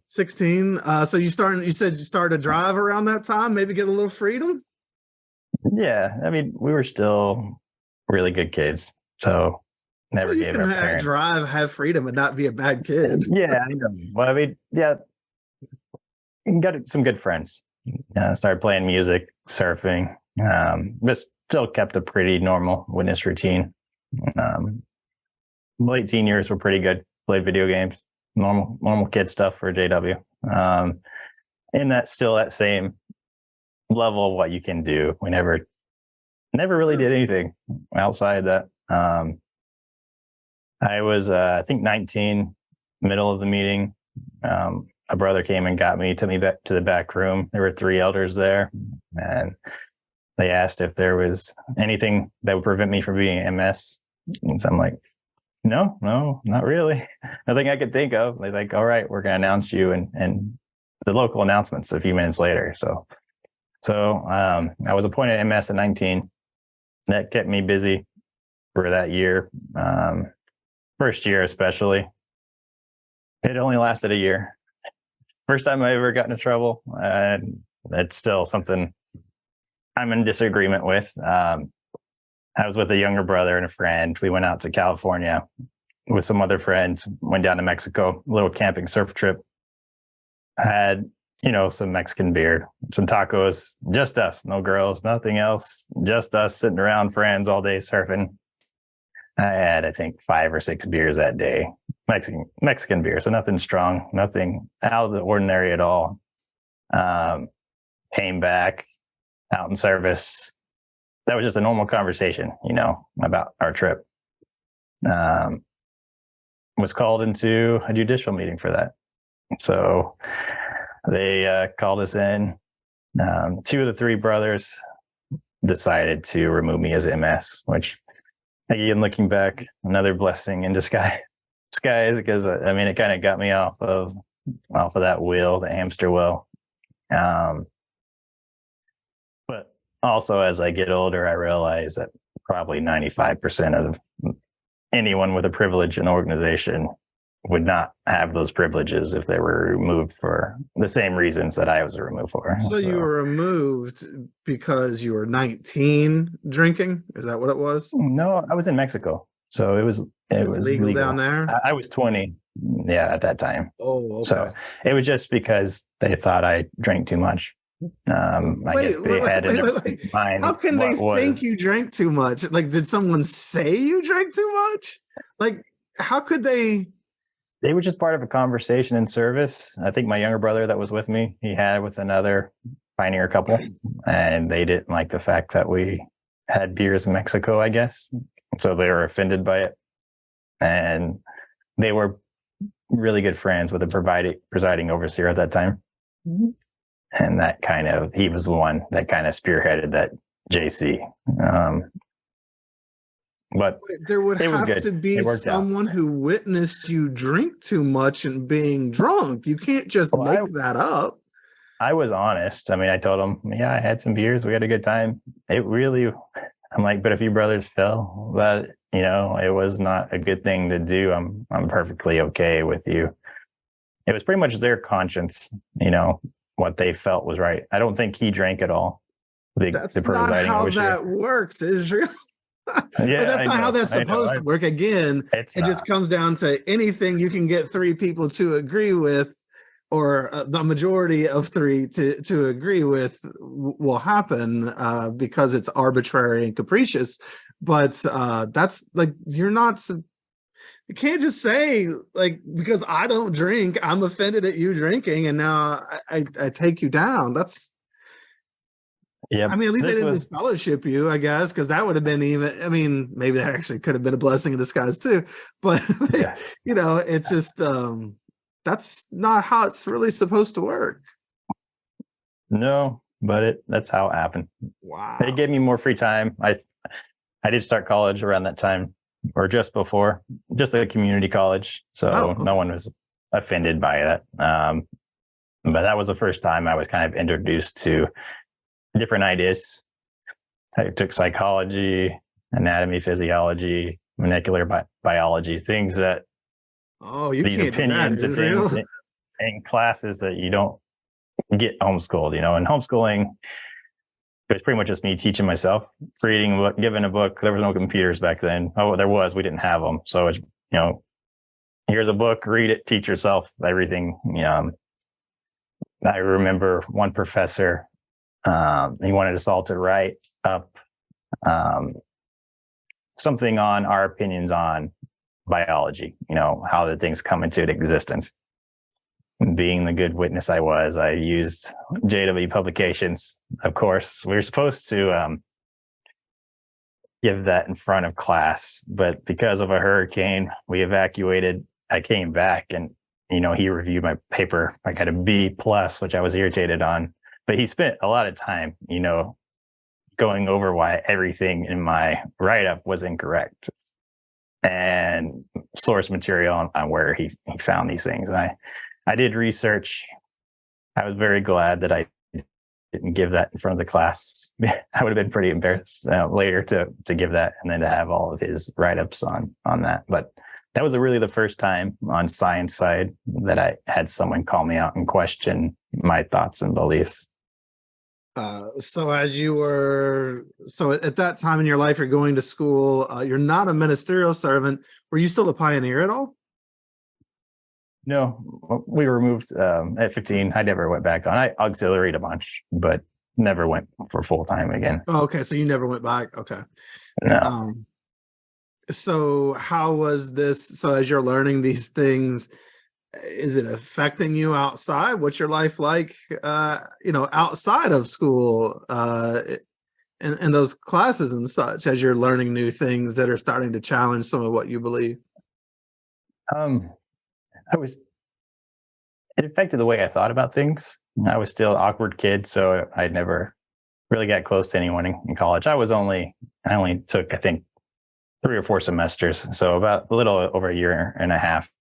16. So you said you started to drive around that time, maybe get a little freedom. Yeah, I mean, we were still really good kids, so never Well, you gave can our parents. drive, have freedom, and not be a bad kid. Yeah, I know. Well, I mean, yeah, got some good friends. Started playing music, surfing, but still kept a pretty normal witness routine. Um, Late teen years were pretty good. Played video games, normal kid stuff for JW. And that's still that same level of what you can do. We never really did anything outside that. I was, I think, 19, middle of the meeting. A brother came and got me, took me back to the back room. There were 3 elders there, and they asked if there was anything that would prevent me from being MS. And so I'm like, no, not really. Nothing I could think of. They're like, all right, we're going to announce you and the local announcements a few minutes later. So I was appointed MS at 19. That kept me busy for that year. First year, especially. It only lasted a year. First time I ever got into trouble. And it's still something I'm in disagreement with. I was with a younger brother and a friend. We went out to California with some other friends, went down to Mexico, a little camping surf trip. Had, some Mexican beer, some tacos, just us, no girls, nothing else, just us sitting around, friends all day surfing. I had, I think, 5 or 6 beers that day, Mexican beer, so nothing strong, nothing out of the ordinary at all. Came back out in service. That was just a normal conversation, about our trip. Was called into a judicial meeting for that. So they called us in. 2 of the 3 brothers decided to remove me as MS, which, again, looking back, another blessing in disguise, because it kind of got me off of that wheel, the hamster wheel. But also, as I get older, I realize that probably 95% of anyone with a privilege in an organization would not have those privileges if they were removed for the same reasons that I was removed for. So you were removed because you were 19 drinking? Is that what it was? No, I was in Mexico, so it was legal down there. I was 20, at that time. Oh, okay. So it was just because they thought I drank too much. I guess they had in their mind. How can they think you drank too much? Like, did someone say you drank too much? Like, how could they? They were just part of a conversation in service. I think my younger brother that was with me, he had with another pioneer couple, and they didn't like the fact that we had beers in Mexico, I guess. So they were offended by it. And they were really good friends with the presiding overseer at that time. Mm-hmm. And that he was the one that kind of spearheaded that JC. But there would have to be someone who witnessed you drink too much and being drunk. You can't just make that up. I was honest. I told him, I had some beers. We had a good time. I'm like, but if you brothers fell, that, it was not a good thing to do. I'm perfectly okay with you. It was pretty much their conscience, what they felt was right. I don't think he drank at all. That's not how that works, Israel. Yeah, that's not how that's supposed to work. Again, it just comes down to anything you can get 3 people to agree with, or the majority of 3 to agree with, will happen because it's arbitrary and capricious. But that's like, you can't just say, like, because I don't drink, I'm offended at you drinking, and now I take you down. That's, yeah. At least they didn't disfellowship you, I guess, because that would have been maybe that actually could have been a blessing in disguise too. But it's just that's not how it's really supposed to work. No, but that's how it happened. Wow. It gave me more free time. I did start college around that time, or just before, just a community college. So no one was offended by that. But that was the first time I was kind of introduced to different ideas. I took psychology, anatomy, physiology, molecular biology, things that these opinions and things in classes that you don't get homeschooled, and homeschooling, it was pretty much just me teaching myself, reading a book, giving a book. There was no computers back then. Oh, there was. We didn't have them. So it's, here's a book, read it, teach yourself everything. I remember one professor, he wanted us all to write up something on our opinions on biology, how the things come into existence. Being the good witness I was, I used JW publications. Of course, we were supposed to give that in front of class, but because of a hurricane, we evacuated. I came back and, he reviewed my paper. I got a B+, which I was irritated on, but he spent a lot of time, going over why everything in my write-up was incorrect and source material on where he found these things. And I did research. I was very glad that I didn't give that in front of the class. I would have been pretty embarrassed later to give that and then to have all of his write-ups on that. But that was really the first time on science side that I had someone call me out and question my thoughts and beliefs. So at that time in your life, you're going to school, you're not a ministerial servant. Were you still a pioneer at all? No, we were moved at 15. I never went back on. I auxiliaried a bunch, but never went for full time again. Oh, okay. So you never went back. Okay. No. So how was this? So as you're learning these things, is it affecting you outside? What's your life like, outside of school, and those classes and such, as you're learning new things that are starting to challenge some of what you believe? It affected the way I thought about things. I was still an awkward kid, so I never really got close to anyone in college. I only took, I think, 3 or 4 semesters, so about a little over a year and a half.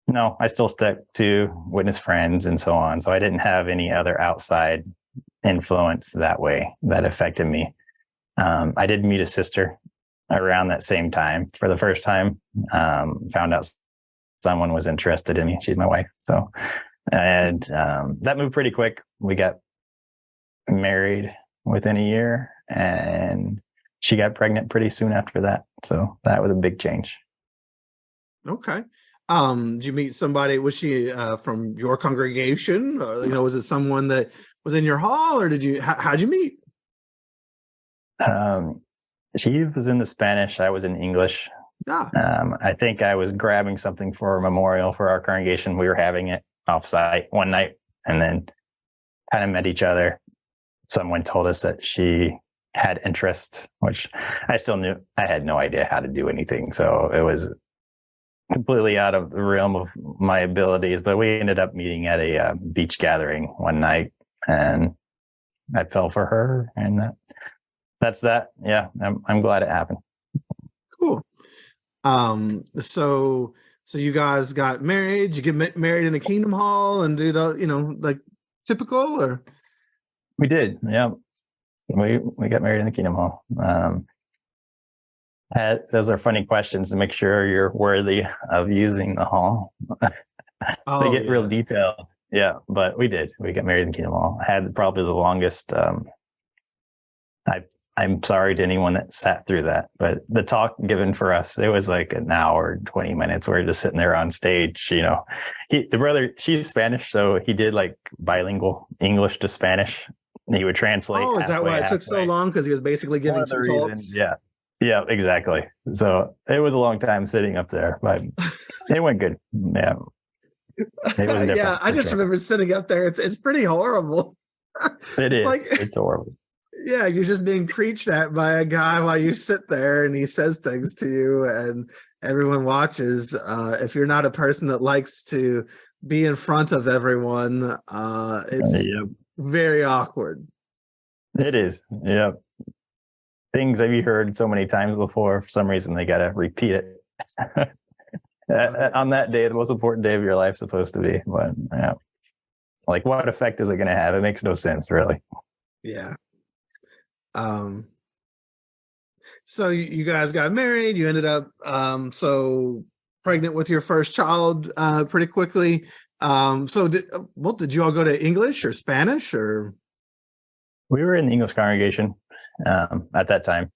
No, I still stuck to witness friends and so on. So I didn't have any other outside influence that way that affected me. I did meet a sister around that same time for the first time. Found out someone was interested in me. She's my wife. So, and that moved pretty quick. We got married within a year and she got pregnant pretty soon after that. So that was a big change. Okay. Did you meet somebody? Was she from your congregation? Was it someone that was in your hall, or how'd you meet? She was in the Spanish. I was in English. I think I was grabbing something for a memorial for our congregation. We were having it offsite one night and then kind of met each other. Someone told us that she had interest, which I still knew. I had no idea how to do anything. So it was completely out of the realm of my abilities, but we ended up meeting at a beach gathering one night and I fell for her, and that's that. Yeah. I'm glad it happened. Cool. So you guys got married, you get married in a Kingdom Hall and do the, like typical, or? We did. Yeah. We got married in the Kingdom Hall. Those are funny questions to make sure you're worthy of using the hall. They get real detailed. Yeah, but we did. We got married in Kingdom Hall. I had probably the longest. I'm sorry to anyone that sat through that, but the talk given for us, it was like an hour, 20 minutes. We're just sitting there on stage. The brother, she's Spanish, so he did like bilingual English to Spanish. He would translate. Oh, is that why it took so long? Because he was basically giving some talks. Yeah, exactly. So it was a long time sitting up there, but it went good. Yeah. Yeah, I just remember sitting up there. It's pretty horrible. It is. It's horrible. Yeah, you're just being preached at by a guy while you sit there and he says things to you and everyone watches. If you're not a person that likes to be in front of everyone, it's very awkward. It is. Yeah. Things have you heard so many times before. For some reason, they got to repeat it. On that day, the most important day of your life, supposed to be. But yeah, like, what effect is it going to have? It makes no sense, really. Yeah. So you guys got married. You ended up so pregnant with your first child pretty quickly. So did you all go to English or Spanish or? We were in the English congregation at that time.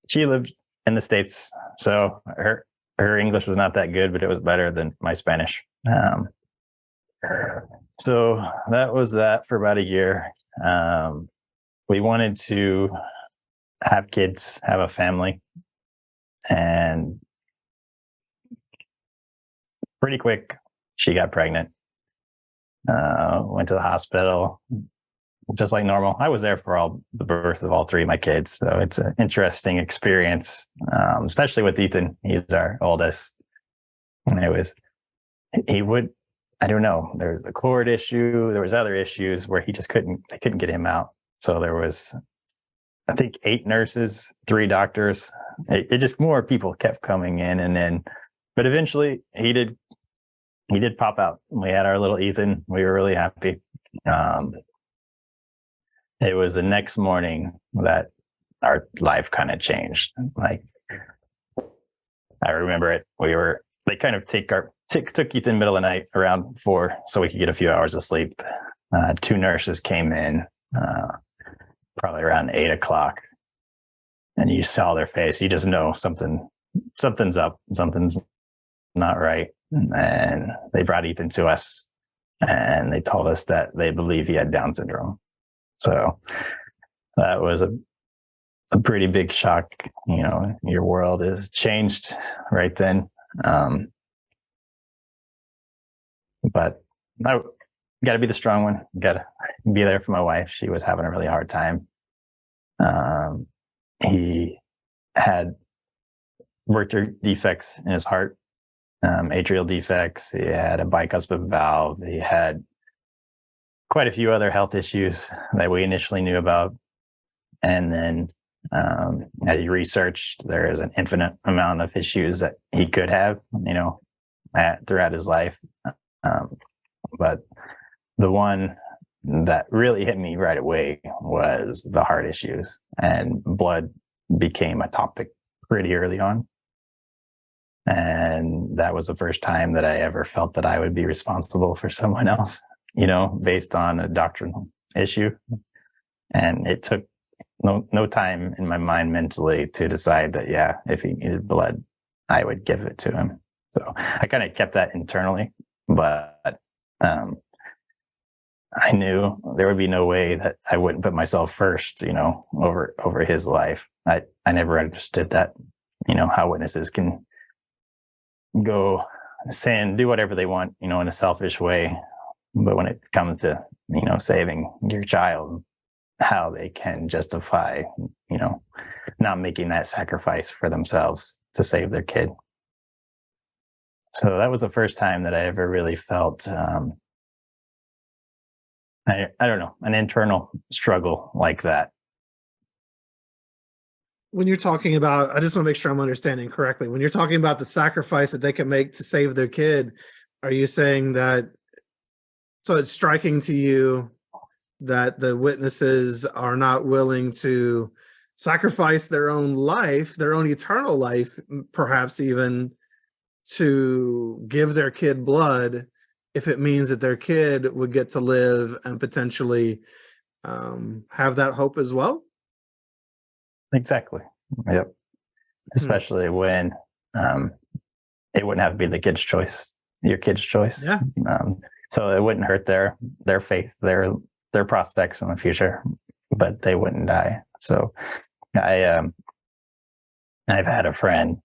She lived in the States, so her English was not that good, but it was better than my Spanish. So that was that for about a year. We wanted to have kids, have a family, and pretty quick, she got pregnant. Went to the hospital, just like normal. I was there for the birth of all three of my kids, so it's an interesting experience, especially with Ethan. He's our oldest, and I don't know. There was the cord issue. There was other issues where they couldn't get him out. So there was, I think, 8 nurses, 3 doctors. It just more people kept coming in and in, but eventually he did pop out. We had our little Ethan. We were really happy. It was the next morning that our life kind of changed. Like, I remember it. They kind of took Ethan middle of the night around 4 so we could get a few hours of sleep. 2 nurses came in probably around 8 o'clock, and you saw their face. You just know something's up, something's not right. And they brought Ethan to us, and they told us that they believe he had Down syndrome. So that was a pretty big shock. You know, your world is changed right then. But I got to be the strong one. Got to be there for my wife. She was having a really hard time. He had Werther defects in his heart, atrial defects. He had a bicuspid valve. He had quite a few other health issues that we initially knew about. And then as you researched, there is an infinite amount of issues that he could have, you know, throughout his life. But the one that really hit me right away was the heart issues, and blood became a topic pretty early on. And that was the first time that I ever felt that I would be responsible for someone else, you know, based on a doctrinal issue. And it took no time in my mind mentally to decide that, yeah, if he needed blood, I would give it to him. So I kind of kept that internally, but I knew there would be no way that I wouldn't put myself first, you know, over his life. I never understood that, you know, how witnesses can go say and do whatever they want, you know, in a selfish way. But when it comes to, you know, saving your child, how they can justify, you know, not making that sacrifice for themselves to save their kid. So that was the first time that I ever really felt, I don't know, an internal struggle like that. When you're talking about, I just want to make sure I'm understanding correctly. When you're talking about the sacrifice that they can make to save their kid, are you saying that, so it's striking to you that the witnesses are not willing to sacrifice their own life, their own eternal life, perhaps even to give their kid blood, if it means that their kid would get to live and potentially have that hope as well? Exactly. Yep. Especially when it wouldn't have to be the kid's choice, your kid's choice. Yeah. So it wouldn't hurt their faith, their prospects in the future, but they wouldn't die. So I've had a friend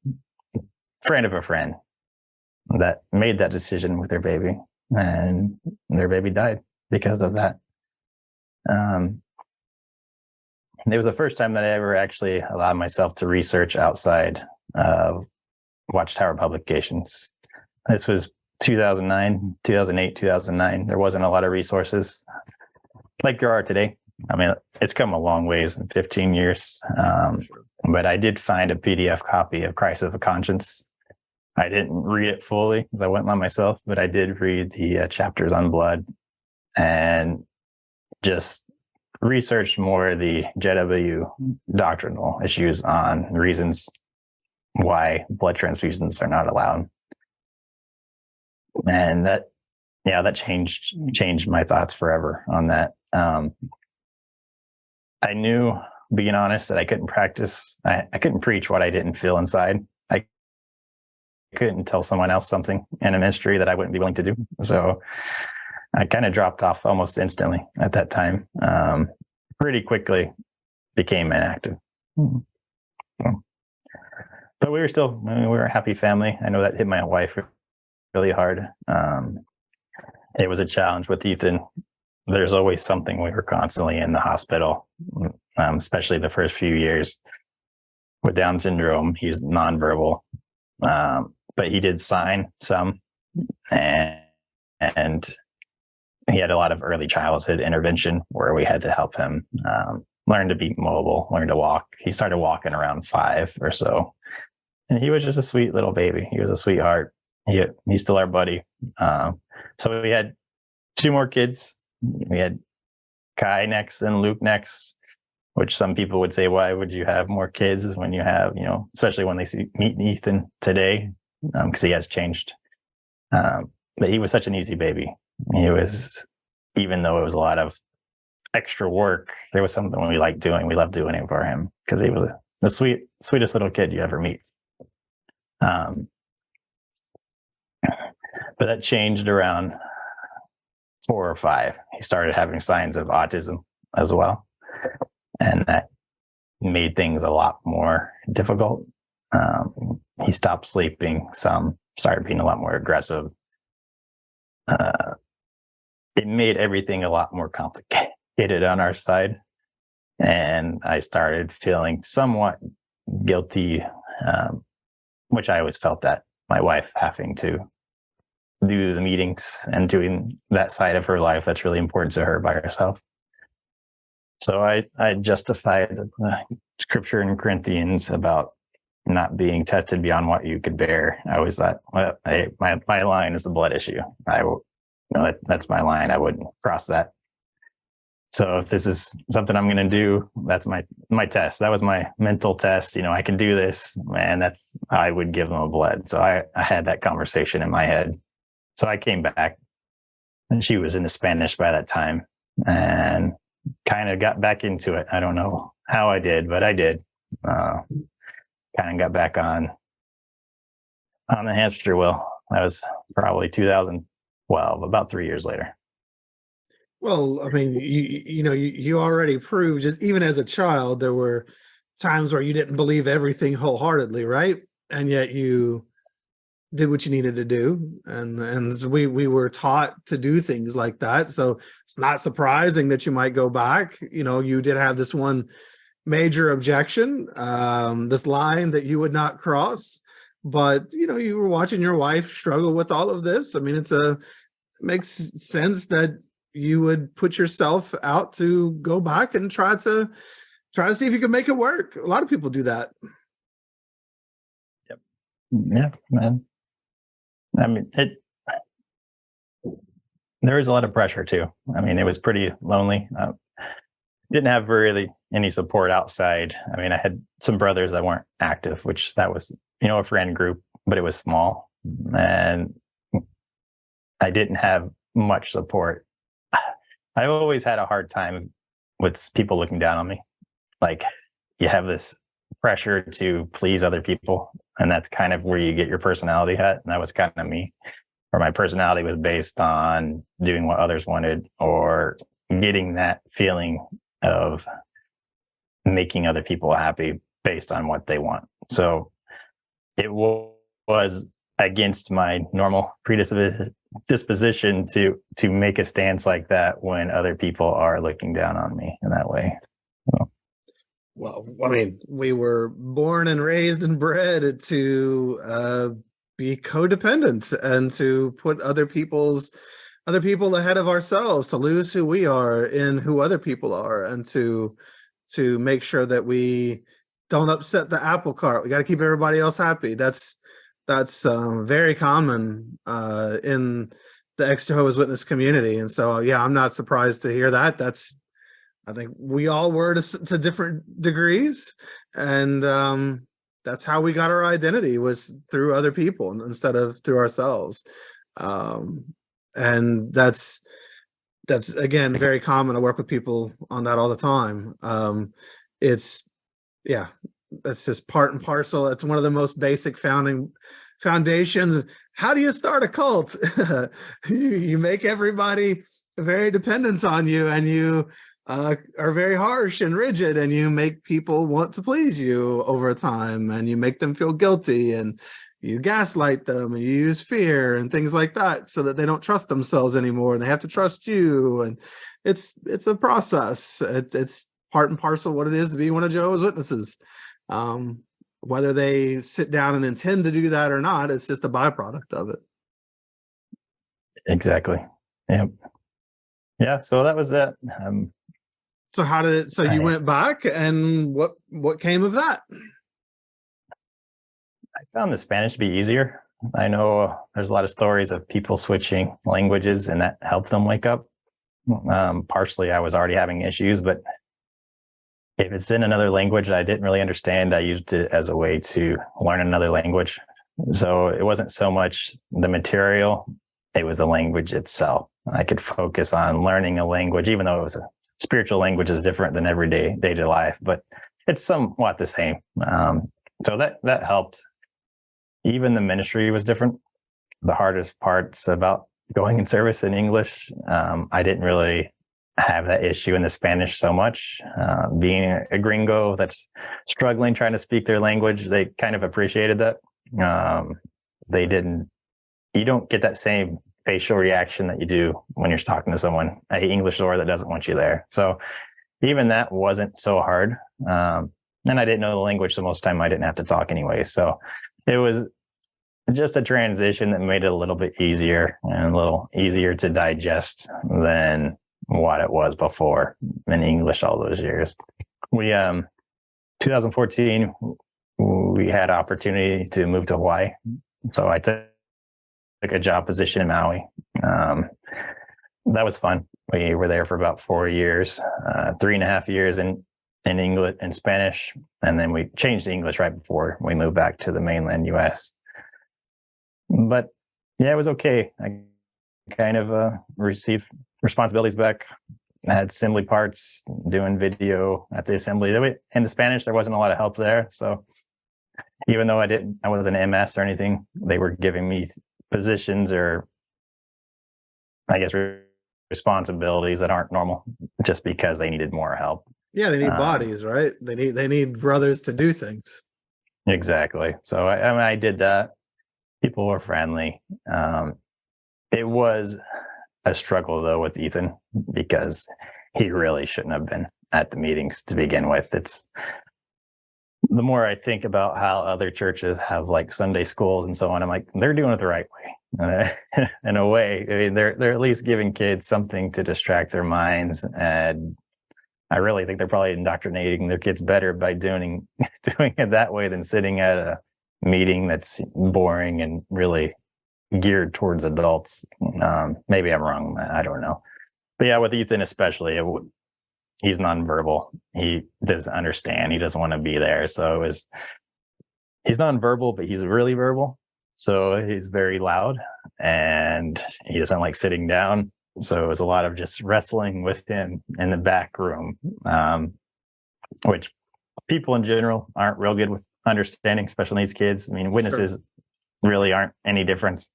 of a friend that made that decision with their baby, and their baby died because of that. It was the first time that I ever actually allowed myself to research outside of Watchtower publications. This was 2008, 2009. There wasn't a lot of resources like there are today. I mean, it's come a long ways in 15 years. But I did find a PDF copy of Crisis of a Conscience. I didn't read it fully because I went by myself, but I did read the chapters on blood and just researched more of the JW doctrinal issues on reasons why blood transfusions are not allowed. And that yeah, that changed my thoughts forever on that. I knew, being honest, that I couldn't practice. I couldn't preach what I didn't feel inside. I couldn't tell someone else something in a ministry that I wouldn't be willing to do. So I kind of dropped off almost instantly at that time. Pretty quickly became inactive. But we were a happy family. I know that hit my wife really hard. It was a challenge with Ethan. There's always something. We were constantly in the hospital, especially the first few years. With Down syndrome, he's nonverbal, but he did sign some, and he had a lot of early childhood intervention where we had to help him learn to be mobile, learn to walk. He started walking around 5 or so, and he was just a sweet little baby. He was a sweetheart. He's still our buddy. So we had 2 more kids. We had Kai next and Luke next, which some people would say, why would you have more kids when you have, especially when they meet Ethan today, because he has changed. But he was such an easy baby. He was, even though it was a lot of extra work, there was something we liked doing. We loved doing it for him because he was the sweetest little kid you ever meet. But that changed around 4 or 5. He started having signs of autism as well. And that made things a lot more difficult. He stopped sleeping some, started being a lot more aggressive. It made everything a lot more complicated on our side. And I started feeling somewhat guilty, which I always felt that my wife having to do the meetings and doing that side of her life that's really important to her by herself. So I justified the scripture in Corinthians about not being tested beyond what you could bear. I always thought, well, my line is the blood issue. That's my line. I wouldn't cross that. So if this is something I'm going to do, that's my test. That was my mental test. I can do this, and I would give them a blood. So I had that conversation in my head. So I came back, and she was into Spanish by that time, and kind of got back into it. I don't know how I did, but I did. Kind of got back on the hamster wheel. That was probably 2012, about 3 years later. Well, I mean, you already proved, just even as a child, there were times where you didn't believe everything wholeheartedly, right? And yet you did what you needed to do, and so we were taught to do things like that. So it's not surprising that you might go back. You did have this one major objection, this line that you would not cross, but you were watching your wife struggle with all of this. I mean, it makes sense that you would put yourself out to go back and try to see if you can make it work. A lot of people do that. Yep. Yeah, man. I mean, there was a lot of pressure too. I mean, it was pretty lonely. Didn't have really any support outside. I mean, I had some brothers that weren't active, which that was, a friend group, but it was small, and I didn't have much support. I always had a hard time with people looking down on me. Like, you have this pressure to please other people, and that's kind of where you get your personality at. And that was kind of me, where my personality was based on doing what others wanted or getting that feeling of making other people happy based on what they want. So it was against my normal predisposition to make a stance like that when other people are looking down on me in that way. Well, I mean, we were born and raised and bred to be codependent and to put other people ahead of ourselves, to lose who we are in who other people are, and to make sure that we don't upset the apple cart. We got to keep everybody else happy. That's very common in the ex-Jehovah's Witness community. And so, yeah, I'm not surprised to hear that. I think we all were to different degrees, and that's how we got our identity, was through other people instead of through ourselves. And that's again very common. I work with people on that all the time. It's yeah, that's just part and parcel. It's one of the most basic foundations. How do you start a cult? You make everybody very dependent on you, and you are very harsh and rigid, and you make people want to please you over time, and you make them feel guilty, and you gaslight them, and you use fear and things like that so that they don't trust themselves anymore, and they have to trust you. And it's a process. It's part and parcel what it is to be one of Jehovah's Witnesses. Whether they sit down and intend to do that or not, it's just a byproduct of it. Exactly. Yep. Yeah. So that was that. So how did it? So you went back, and what came of that? I found the Spanish to be easier. I know there's a lot of stories of people switching languages, and that helped them wake up. Partially, I was already having issues, but if it's in another language that I didn't really understand, I used it as a way to learn another language. So it wasn't so much the material, it was the language itself. I could focus on learning a language, even though it was a spiritual language is different than everyday day-to-day life, but it's somewhat the same. So that helped. Even the ministry was different. The hardest parts about going in service in English, I didn't really have that issue in the Spanish so much. Being a gringo that's struggling trying to speak their language, they kind of appreciated that. You don't get that same facial reaction that you do when you're talking to someone, an English lawyer that doesn't want you there. So even that wasn't so hard. And I didn't know the language, so most of the time I didn't have to talk anyway. So it was just a transition that made it a little bit easier and a little easier to digest than what it was before in English all those years. We 2014 we had opportunity to move to Hawaii, so I took a job position in Maui. That was fun. We were there for about 4 years, 3.5 years in English and Spanish, and then we changed to English right before we moved back to the mainland U.S. But yeah, it was okay. I kind of received responsibilities back. I had assembly parts, doing video at the assembly. In the Spanish, there wasn't a lot of help there. So even though I wasn't an MS or anything, they were giving me positions or I guess responsibilities that aren't normal just because they needed more help. Yeah, they need bodies, right? They need brothers to do things. Exactly. So I did that. People were friendly. It was a struggle though with Ethan because he really shouldn't have been at the meetings to begin with. It's the more I think about how other churches have like Sunday schools and so on, I'm like, they're doing it the right way. In a way, I mean, they're at least giving kids something to distract their minds, and I really think they're probably indoctrinating their kids better by doing it that way than sitting at a meeting that's boring and really geared towards adults. Maybe I'm wrong. I don't know. But yeah, with Ethan especially, he's nonverbal. He doesn't understand. He doesn't want to be there. So he's nonverbal, but he's really verbal. So he's very loud and he doesn't like sitting down. So it was a lot of just wrestling with him in the back room, which people in general aren't real good with understanding special needs kids. I mean, witnesses really aren't any different.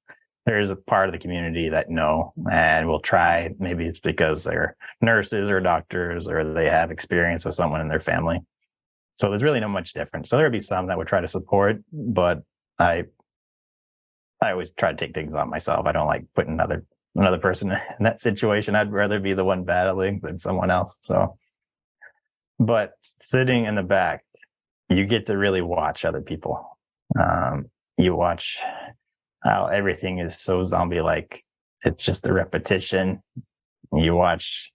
There's a part of the community that know and will try. Maybe it's because they're nurses or doctors or they have experience with someone in their family. So there's really not much difference. So there'd be some that would try to support, but I always try to take things on myself. I don't like putting another person in that situation. I'd rather be the one battling than someone else. So, but sitting in the back, you get to really watch other people. You watch how everything is so zombie-like. It's just a repetition. You watch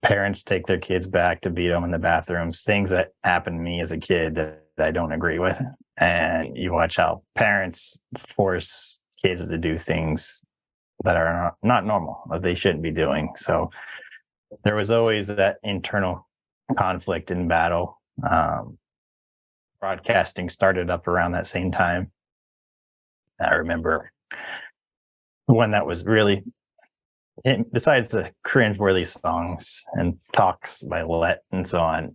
parents take their kids back to beat them in the bathrooms, things that happened to me as a kid that I don't agree with. And you watch how parents force kids to do things that are not normal, that they shouldn't be doing. So there was always that internal conflict and battle. Broadcasting started up around that same time. I remember when that was really besides the cringeworthy songs and talks by Let and so on,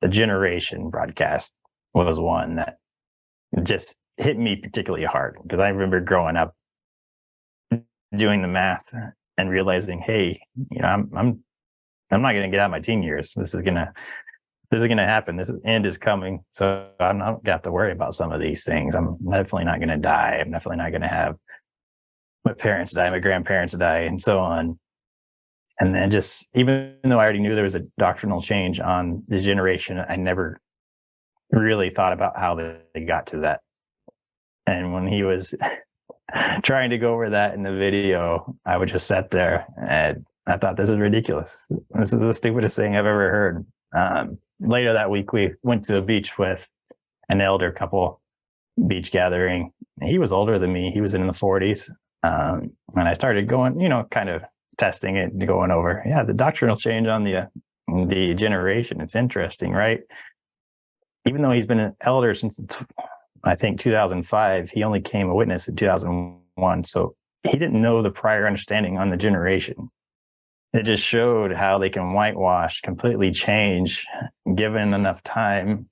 the Generation broadcast was one that just hit me particularly hard, because I remember growing up doing the math and realizing, hey, I'm not going to get out of my teen years. This is gonna happen. This end is coming. So I'm not going to have to worry about some of these things. I'm definitely not going to die. I'm definitely not going to have my parents die, my grandparents die, and so on. And then just, even though I already knew there was a doctrinal change on the generation, I never really thought about how they got to that. And when he was trying to go over that in the video, I would just sit there and I thought, this is ridiculous. This is the stupidest thing I've ever heard. Later that week, we went to a beach with an elder couple beach gathering. He was older than me. He was in the 40s. And I started going, kind of testing it and going over, the doctrinal change on the generation. It's interesting, right? Even though he's been an elder since, I think, 2005, he only came a witness in 2001. So he didn't know the prior understanding on the generation. It just showed how they can whitewash, completely change, given enough time.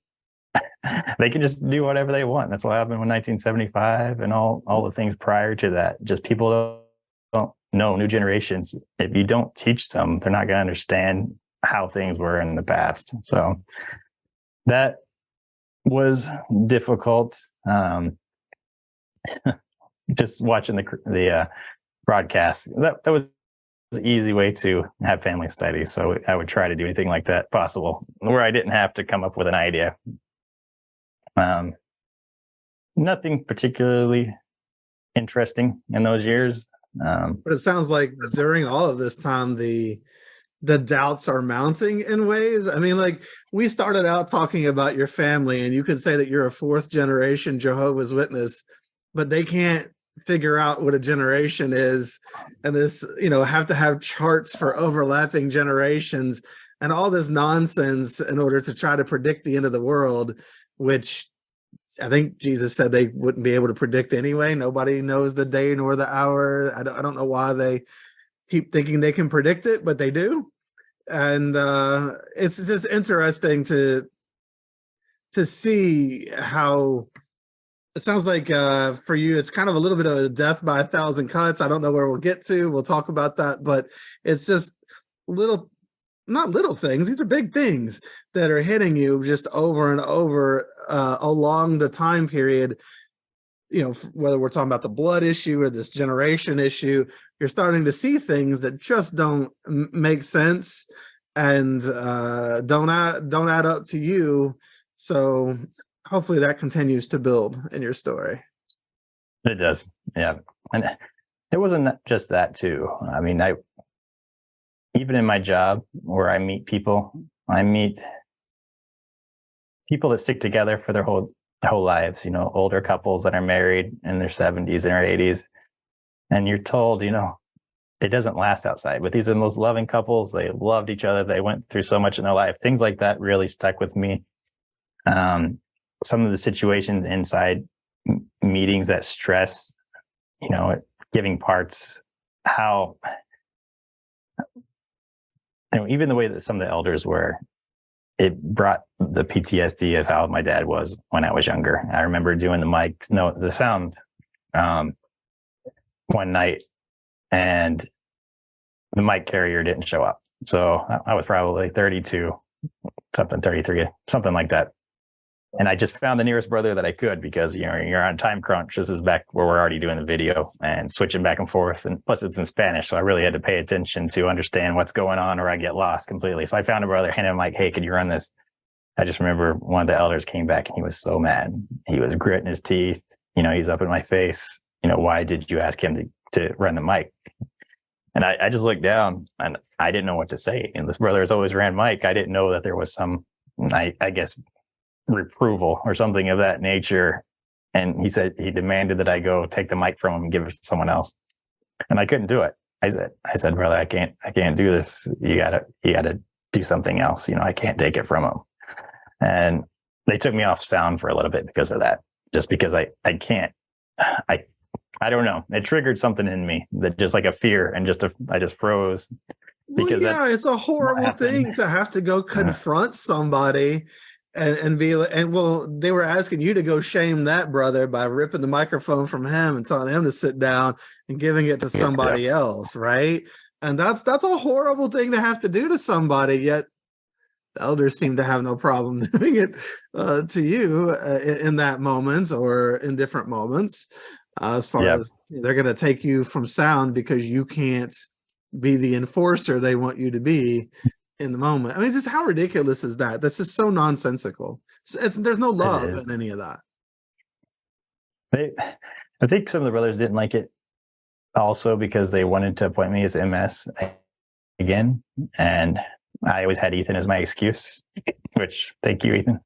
They can just do whatever they want. That's what happened with 1975 and all the things prior to that. Just people don't know, new generations. If you don't teach them, they're not going to understand how things were in the past. So that was difficult. Just watching the broadcast, that was the easy way to have family studies. So I would try to do anything like that possible, where I didn't have to come up with an idea. Nothing particularly interesting in those years. But it sounds like during all of this time, the doubts are mounting in ways. I mean, like, we started out talking about your family, and you could say that you're a fourth generation Jehovah's Witness, but they can't figure out what a generation is. And this, have to have charts for overlapping generations and all this nonsense in order to try to predict the end of the world, which I think Jesus said they wouldn't be able to predict anyway. Nobody knows the day nor the hour. I don't know why they keep thinking they can predict it, but they do. And it's just interesting to see how it sounds like for you, it's kind of a little bit of a death by 1,000 cuts. I don't know where we'll get to. We'll talk about that, but it's just not little things. These are big things that are hitting you just over and over along the time period. Whether we're talking about the blood issue or this generation issue, you're starting to see things that just don't make sense and don't add up to you. So hopefully that continues to build in your story. It does. Yeah. And it wasn't just that too. I mean, even in my job where I meet people that stick together for their whole lives, older couples that are married in their 70s and their 80s. And you're told, it doesn't last outside. But these are the most loving couples. They loved each other. They went through so much in their life. Things like that really stuck with me. Some of the situations inside meetings that stress, giving parts, how, even the way that some of the elders were, it brought the PTSD of how my dad was when I was younger. I remember doing the sound one night, and the mic carrier didn't show up. So I was probably 32, 33, something like that. And I just found the nearest brother that I could, because, you're on time crunch. This is back where we're already doing the video and switching back and forth. And plus it's in Spanish. So I really had to pay attention to understand what's going on, or I get lost completely. So I found a brother, handed him like, hey, could you run this? I just remember one of the elders came back and he was so mad. He was gritting his teeth. He's up in my face. Why did you ask him to run the mic? And I just looked down and I didn't know what to say. And this brother has always ran mic. I didn't know that there was some, I guess, reproval or something of that nature. And he said he demanded that I go take the mic from him and give it to someone else. And I couldn't do it. I said, brother, I can't do this. You gotta do something else. I can't take it from him. And they took me off sound for a little bit because of that. Just because I I don't know. It triggered something in me that just like a fear, and I just froze. Well, Because yeah, that's it's a horrible happened. thing to have to go confront somebody and be like, and well, they were asking you to go shame that brother by ripping the microphone from him and telling him to sit down and giving it to somebody else, right? And that's a horrible thing to have to do to somebody, yet the elders seem to have no problem doing it to you in that moment or in different moments, as far as they're going to take you from sound because you can't be the enforcer they want you to be in the moment. I mean, just how ridiculous is that? This is so nonsensical. There's no love in any of that. I think some of the brothers didn't like it also because they wanted to appoint me as MS again, and I always had Ethan as my excuse, which thank you, Ethan.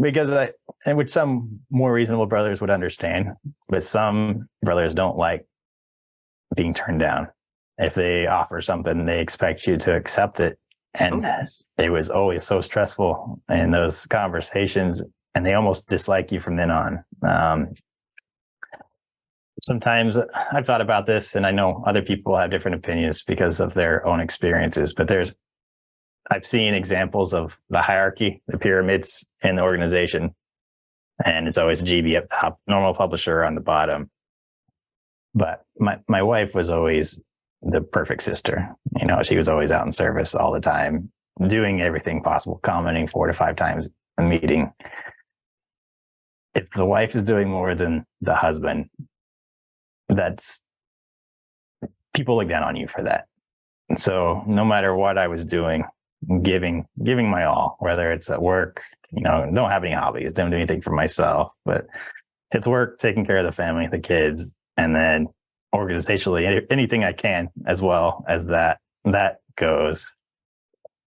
Because and which some more reasonable brothers would understand, but some brothers don't like being turned down. If they offer something, they expect you to accept it. And it was always so stressful in those conversations, and they almost dislike you from then on. Sometimes I've thought about this, and I know other people have different opinions because of their own experiences, but I've seen examples of the hierarchy, the pyramids in the organization, and it's always GB up top, normal publisher on the bottom. But my wife was always the perfect sister. You know, she was always out in service all the time, doing everything possible, commenting 4 to 5 times a meeting. If the wife is doing more than the husband, that's people look down on you for that. And so no matter what I was doing, giving my all, whether it's at work, you know, don't have any hobbies, don't do anything for myself, but it's work, taking care of the family, the kids, and then organizationally, anything I can as well as that goes.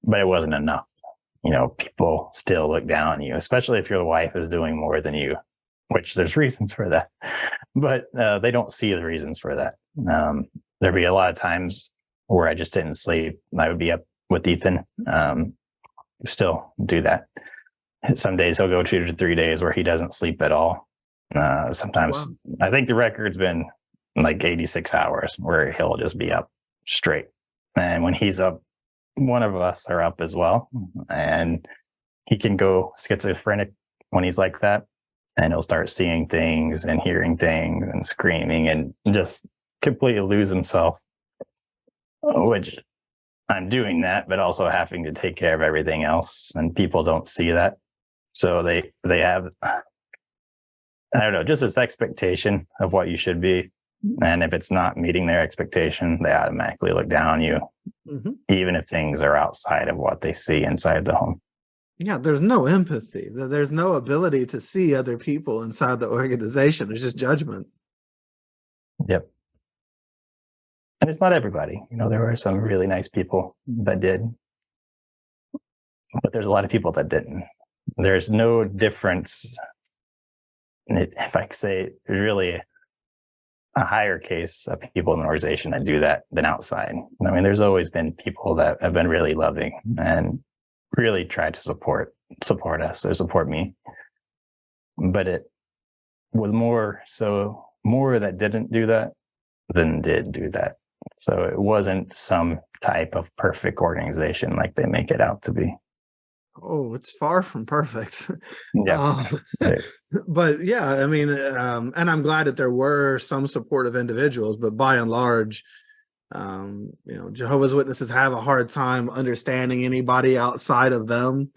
But it wasn't enough. You know, people still look down on you, especially if your wife is doing more than you, which there's reasons for that, but they don't see the reasons for that. There'd be a lot of times where I just didn't sleep. I would be up with Ethan, still do that. Some days he'll go 2 to 3 days where he doesn't sleep at all. Sometimes I think the record's been like 86 hours where he'll just be up straight. And when he's up, one of us are up as well. And he can go schizophrenic when he's like that. And he'll start seeing things and hearing things and screaming and just completely lose himself, which I'm doing that, but also having to take care of everything else. And people don't see that. So they have, I don't know, just this expectation of what you should be. And if it's not meeting their expectation, they automatically look down on you, even if things are outside of what they see inside the home. Yeah, there's no empathy. There's no ability to see other people inside the organization. There's just judgment. Yep. And it's not everybody. You know, there were some really nice people that did, but there's a lot of people that didn't. There's no difference. If I could say, there's really a higher case of people in an organization that do that than outside. I mean, there's always been people that have been really loving and really tried to support us or support me. But it was more that didn't do that than did do that. So it wasn't some type of perfect organization like they make it out to be. Oh, it's far from perfect. Yeah. But yeah, I mean, and I'm glad that there were some supportive individuals, but by and large, you know, Jehovah's Witnesses have a hard time understanding anybody outside of them.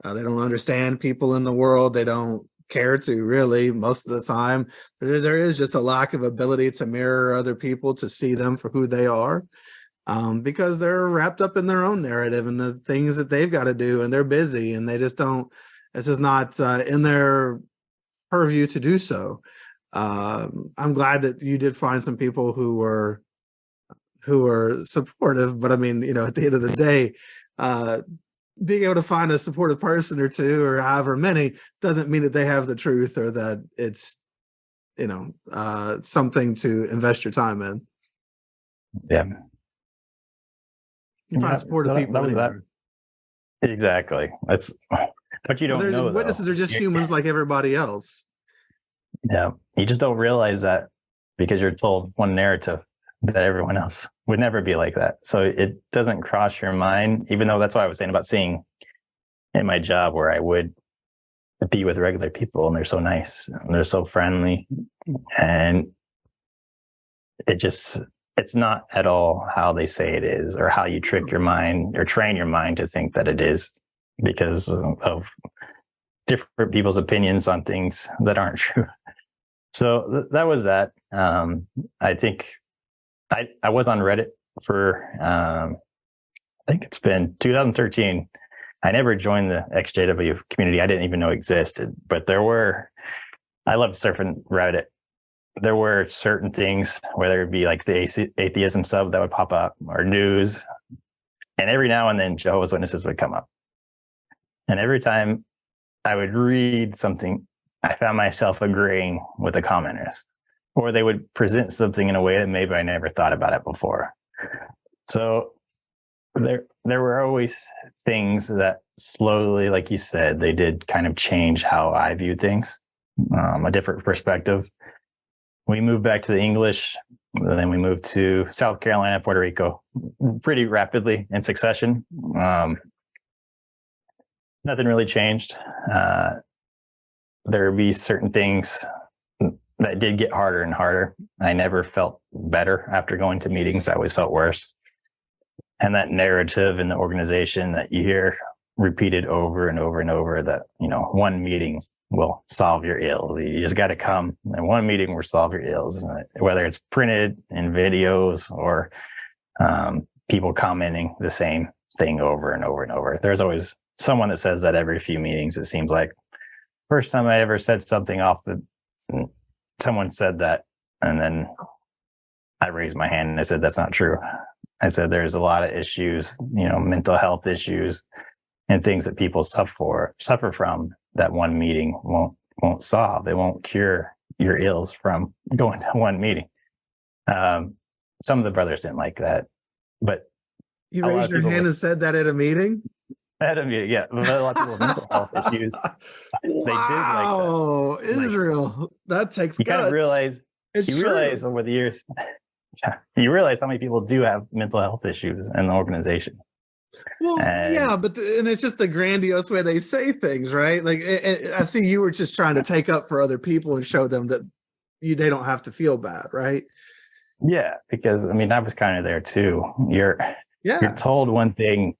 They don't understand people in the world. They don't care to really most of the time. There is just a lack of ability to mirror other people, to see them for who they are. Because they're wrapped up in their own narrative and the things that they've got to do, and they're busy, and they just don't. This is not in their purview to do so. I'm glad that you did find some people who were supportive, but I mean, you know, at the end of the day, being able to find a supportive person or two, or however many, doesn't mean that they have the truth or that it's, you know, something to invest your time in. Yeah. You find supportive people anywhere. Exactly. That's, but you don't know. Witnesses are just humans like everybody else. Yeah. You just don't realize that because you're told one narrative that everyone else would never be like that. So it doesn't cross your mind, even though that's what I was saying about seeing in my job where I would be with regular people and they're so nice and they're so friendly. And it's not at all how they say it is or how you trick your mind or train your mind to think that it is because of different people's opinions on things that aren't true. So that was that. I think I was on Reddit for, I think it's been 2013. I never joined the ex-JW community. I didn't even know existed, but I loved surfing Reddit. There were certain things, whether it be like the atheism sub that would pop up or news. And every now and then Jehovah's Witnesses would come up. And every time I would read something, I found myself agreeing with the commenters, or they would present something in a way that maybe I never thought about it before. So there were always things that slowly, like you said, they did kind of change how I viewed things, a different perspective. We moved back to the English, then we moved to South Carolina, Puerto Rico, pretty rapidly in succession. Nothing really changed. There would be certain things that did get harder and harder. I never felt better after going to meetings. I always felt worse. And that narrative in the organization that you hear repeated over and over and over that, one meeting will solve your ills. You just got to come and one meeting will solve your ills, whether it's printed in videos or people commenting the same thing over and over and over. There's always someone that says that every few meetings, it seems like. First time I ever said something someone said that, and then I raised my hand and I said, that's not true. I said, there's a lot of issues, mental health issues and things that people suffer from that one meeting won't solve. It won't cure your ills from going to one meeting. Some of the brothers didn't like that, but you raised your hand and said that at a meeting? At a meeting, yeah. But a lot of people with mental health issues. Wow, they did like that. Israel, that takes you guts. Kind of realize realize over the years, you realize how many people do have mental health issues in the organization. Well, yeah, but and it's just the grandiose way they say things, right? Like, I see you were just trying to take up for other people and show them that they don't have to feel bad, right? Yeah, because I was kind of there too. You're told one thing,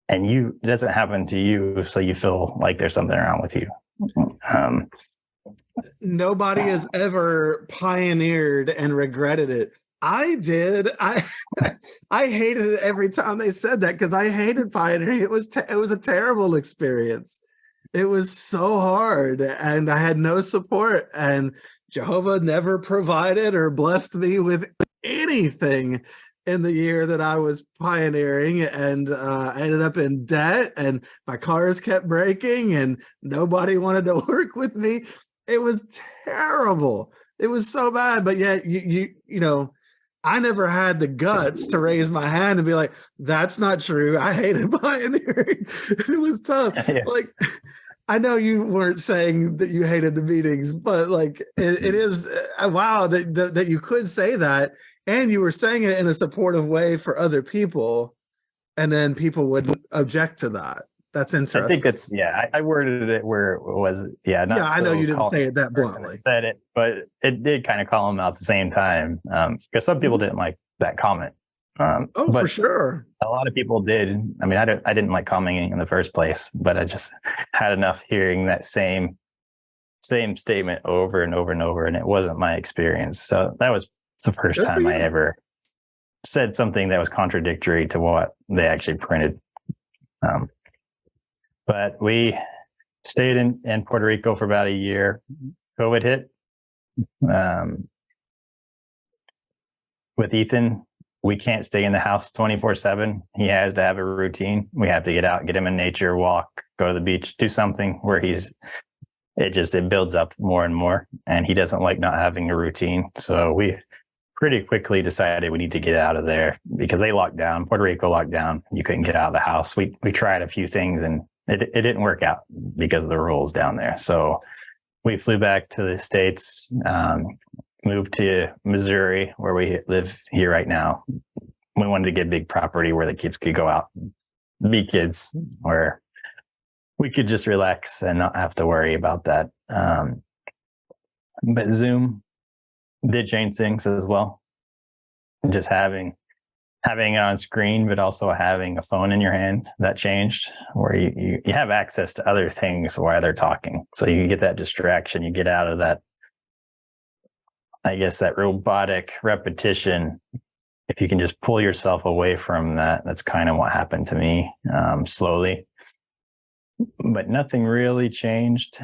and it doesn't happen to you, so you feel like there's something wrong with you. Nobody has ever pioneered and regretted it. I did. I hated it every time they said that because I hated pioneering. It was a terrible experience. It was so hard, and I had no support. And Jehovah never provided or blessed me with anything in the year that I was pioneering, and I ended up in debt, and my cars kept breaking, and nobody wanted to work with me. It was terrible. It was so bad. But yet, you know, I never had the guts to raise my hand and be like, "That's not true. I hated pioneering." It was tough. Yeah. Like, I know you weren't saying that you hated the meetings, but like, it is wow that you could say that, and you were saying it in a supportive way for other people, and then people wouldn't object to that. That's interesting. I think that's, I worded it where it was, I know you didn't say it that bluntly. Said it, but it did kind of call them out at the same time, because some people didn't like that comment. But for sure. A lot of people did. I mean, I didn't like commenting in the first place, but I just had enough hearing that same statement over and over and over, and it wasn't my experience. So that was the first time I ever said something that was contradictory to what they actually printed. But we stayed in Puerto Rico for about a year. COVID hit. With Ethan, we can't stay in the house 24/7. He has to have a routine. We have to get out, get him in nature, walk, go to the beach, do something where it builds up more and more. And he doesn't like not having a routine. So we pretty quickly decided we need to get out of there because they locked down. Puerto Rico locked down. You couldn't get out of the house. We tried a few things and it didn't work out because of the rules down there. So we flew back to the States, moved to Missouri, where we live here right now. We wanted to get a big property where the kids could go out and be kids, where we could just relax and not have to worry about that. But Zoom did change things as well. Just having it on screen, but also having a phone in your hand, that changed, where you have access to other things while they're talking. So you get that distraction, you get out of that, I guess, that robotic repetition. If you can just pull yourself away from that, that's kind of what happened to me, slowly. But nothing really changed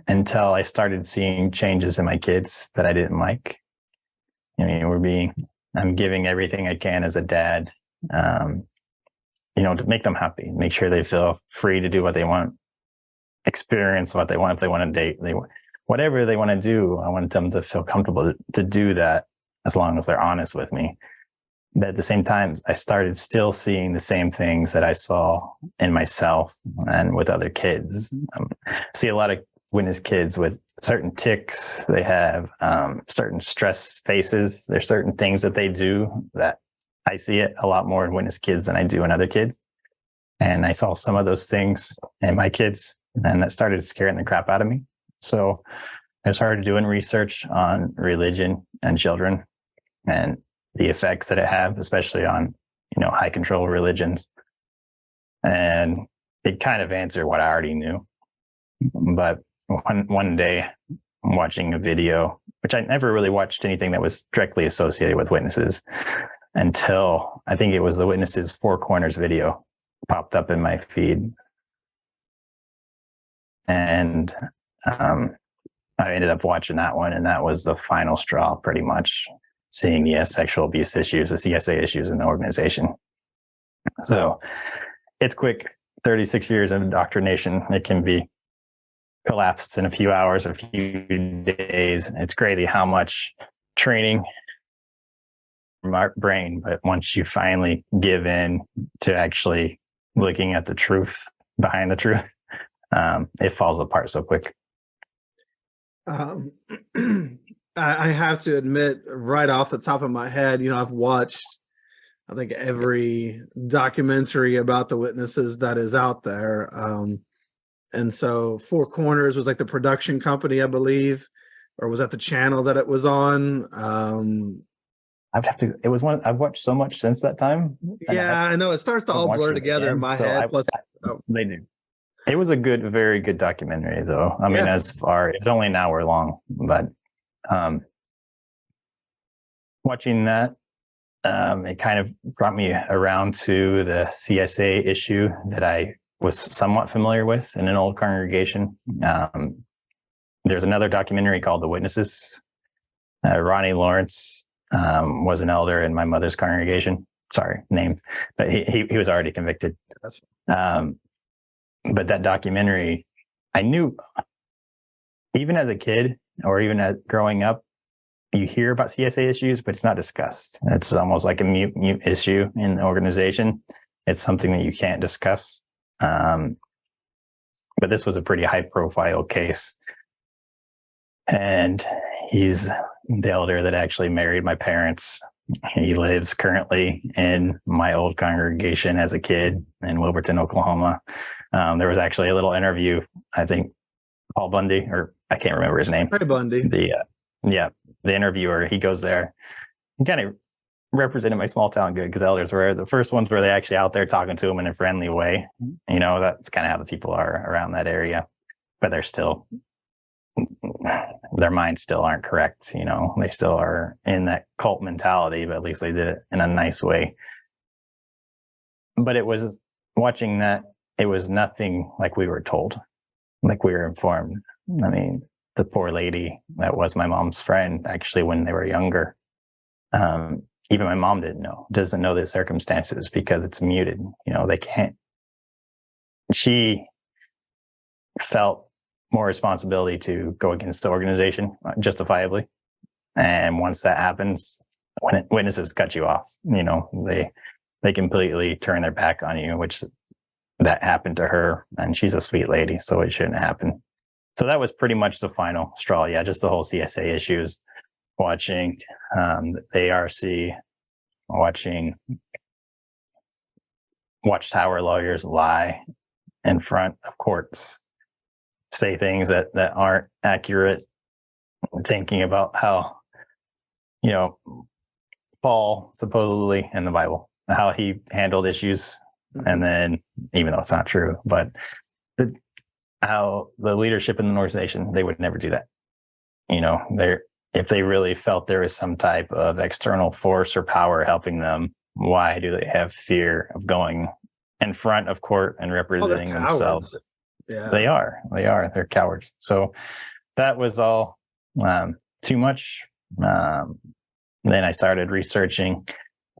until I started seeing changes in my kids that I didn't like. I mean, I'm giving everything I can as a dad, to make them happy, make sure they feel free to do what they want, experience what they want. If they want to date, whatever they want to do, I want them to feel comfortable to do that, as long as they're honest with me. But at the same time, I started still seeing the same things that I saw in myself and with other kids. See a lot of witness kids with certain tics. They have certain stress faces. There's certain things that they do that I see it a lot more in witness kids than I do in other kids. And I saw some of those things in my kids, and that started scaring the crap out of me. So I started doing research on religion and children and the effects that it have, especially on, high control religions. And it kind of answered what I already knew. But one day I'm watching a video, which I never really watched anything that was directly associated with witnesses, until I think it was the Witnesses Four Corners video popped up in my feed. And I ended up watching that one, and that was the final straw, pretty much, seeing the sexual abuse issues, the CSA issues in the organization. So it's quick, 36 years of indoctrination. It can be collapsed in a few hours, a few days. It's crazy how much training from our brain, but once you finally give in to actually looking at the truth behind the truth, it falls apart so quick. I have to admit, right off the top of my head, I've watched, I think, every documentary about the witnesses that is out there. And so Four Corners was like the production company, I believe, or was that the channel that it was on? It was one I've watched so much since that time. Yeah, I know it starts to all blur together in my head. They do. It was a very good documentary, though. I mean, it's only an hour long, but watching that, it kind of brought me around to the CSA issue that I was somewhat familiar with in an old congregation. There's another documentary called The Witnesses. Ronnie Lawrence was an elder in my mother's congregation. Sorry, name, but he was already convicted. But that documentary, I knew, even as a kid or even as growing up, you hear about CSA issues, but it's not discussed. It's almost like a mute issue in the organization. It's something that you can't discuss. But this was a pretty high profile case. And he's the elder that actually married my parents. He lives currently in my old congregation as a kid in Wilburton, Oklahoma. There was actually a little interview, I think Paul Bundy, or I can't remember his name. Ray Bundy. The interviewer, he goes there. He kind of represented my small town good, because elders were the first ones where they actually out there talking to him in a friendly way. That's kind of how the people are around that area, but they're still, their minds still aren't correct. They still are in that cult mentality, but at least they did it in a nice way. But it was watching that, it was nothing like we were told, like we were informed. I mean, the poor lady that was my mom's friend, actually, when they were younger, even my mom doesn't know the circumstances, because it's muted. They can't. She felt more responsibility to go against the organization, justifiably. And once that happens, when witnesses cut you off, they completely turn their back on you, which that happened to her. And she's a sweet lady, so it shouldn't happen. So that was pretty much the final straw. Yeah, just the whole CSA issues, watching the ARC, watching Watchtower lawyers lie in front of courts, say things that aren't accurate, thinking about how, Paul supposedly in the Bible, how he handled issues. Mm-hmm. And then, even though it's not true, but how the leadership in the organization, they would never do that. If they really felt there was some type of external force or power helping them, why do they have fear of going in front of court and representing themselves? Yeah, they are. They're cowards. So that was all too much. Then I started researching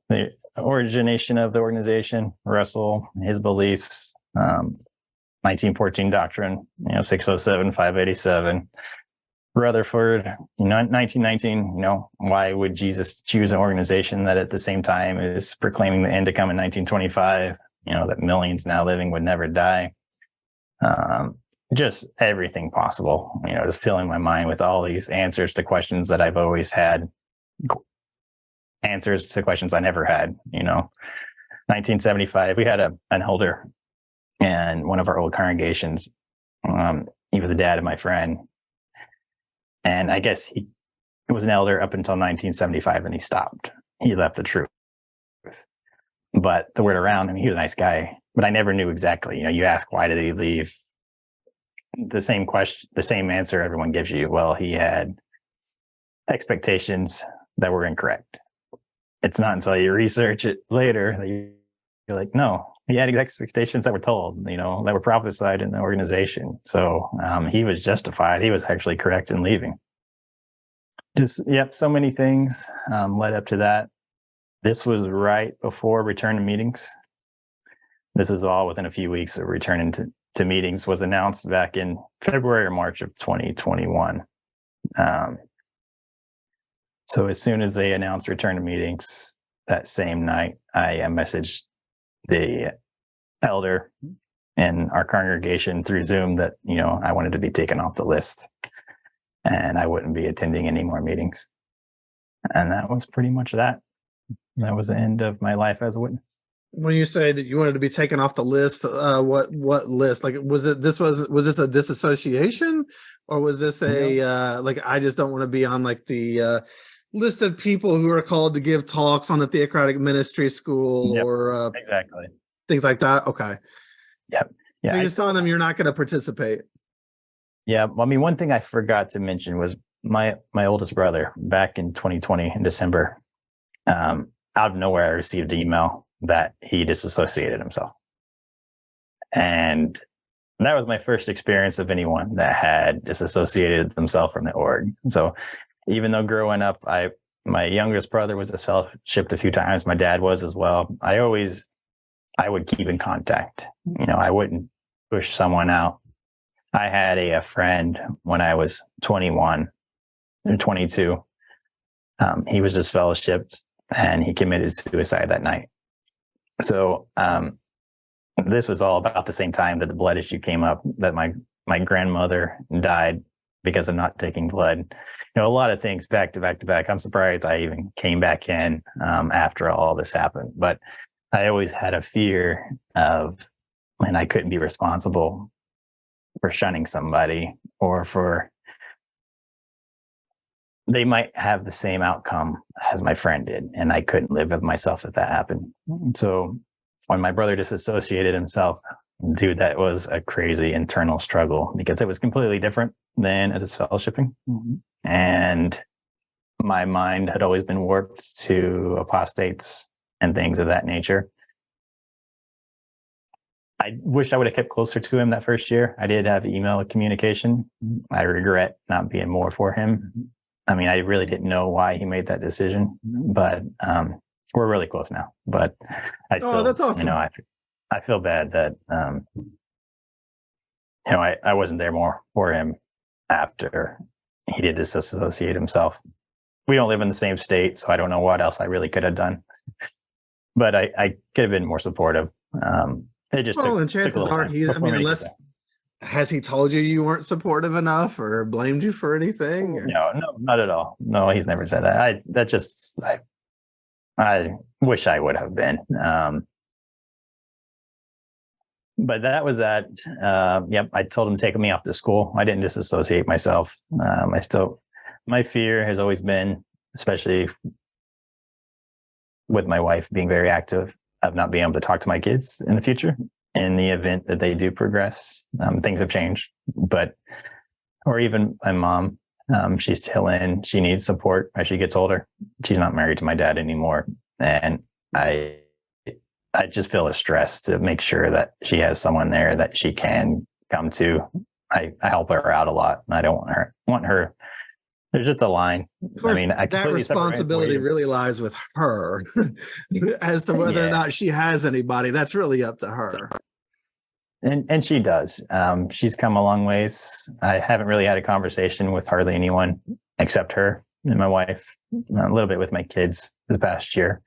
the origination of the organization, Russell, his beliefs, 1914 doctrine, 607, 587. Rutherford, 1919, why would Jesus choose an organization that at the same time is proclaiming the end to come in 1925, that millions now living would never die. Just everything possible, just filling my mind with all these answers to questions that I've always had, answers to questions I never had. 1975, we had an elder in one of our old congregations. He was the dad of my friend. And I guess he was an elder up until 1975, and he stopped. He left the truth. But the word around him, he was a nice guy, but I never knew exactly. You ask, why did he leave? The same question, the same answer everyone gives you. Well, he had expectations that were incorrect. It's not until you research it later that you're like, no, he had expectations that were told, that were prophesied in the organization. So he was justified. He was actually correct in leaving. So many things led up to that. This was right before return to meetings. This was all within a few weeks of returning to meetings, was announced back in February or March of 2021. So as soon as they announced return to meetings that same night, I messaged the elder in our congregation through Zoom that, I wanted to be taken off the list and I wouldn't be attending any more meetings. And that was pretty much that. That was the end of my life as a witness. When you say that you wanted to be taken off the list, what list? Like, was this a disassociation, or was this I just don't want to be on like the list of people who are called to give talks on the theocratic ministry school, or exactly things like that? Okay. Yep. Yeah. So you're just telling them you're not going to participate. Yeah. I mean, one thing I forgot to mention was my oldest brother back in 2020 in December. Out of nowhere, I received an email that he disassociated himself. And that was my first experience of anyone that had disassociated themselves from the org. So even though growing up, my youngest brother was disfellowshipped a few times. My dad was as well. I would keep in contact. I wouldn't push someone out. I had a friend when I was 21 or 22. He was disfellowshipped and he committed suicide that night. So this was all about the same time that the blood issue came up, that my grandmother died because of not taking blood. A lot of things back to back to back. I'm surprised I even came back in after all this happened. But I always had a fear of, and I couldn't be responsible for shunning somebody, or for they might have the same outcome as my friend did, and I couldn't live with myself if that happened. So when my brother disassociated himself, dude, that was a crazy internal struggle, because it was completely different than a disfellowshipping. Mm-hmm. And my mind had always been warped to apostates and things of that nature. I wish I would have kept closer to him that first year. I did have email communication. I regret not being more for him. I mean, I really didn't know why he made that decision, but we're really close now. But I still, that's awesome. I feel bad that, I wasn't there more for him after he did disassociate himself. We don't live in the same state, so I don't know what else I really could have done. But I could have been more supportive. It just took and chances a little are time has he told you you weren't supportive enough or blamed you for anything? Or? No, not at all. No, he's never said that. I wish I would have been. But that was that. Yep, I told him to take me off to school. I didn't disassociate myself. My fear has always been, especially with my wife being very active, of not being able to talk to my kids in the future. In the event that they do progress, things have changed. Or even my mom, she's still in. She needs support as she gets older. She's not married to my dad anymore, and I just feel a stress to make sure that she has someone there that she can come to. I help her out a lot, and I don't want her. There's just a line. Of course, I mean, that responsibility really lies with her as to whether or not she has anybody. That's really up to her. And she does. She's come a long ways. I haven't really had a conversation with hardly anyone except her and my wife, a little bit with my kids the past year.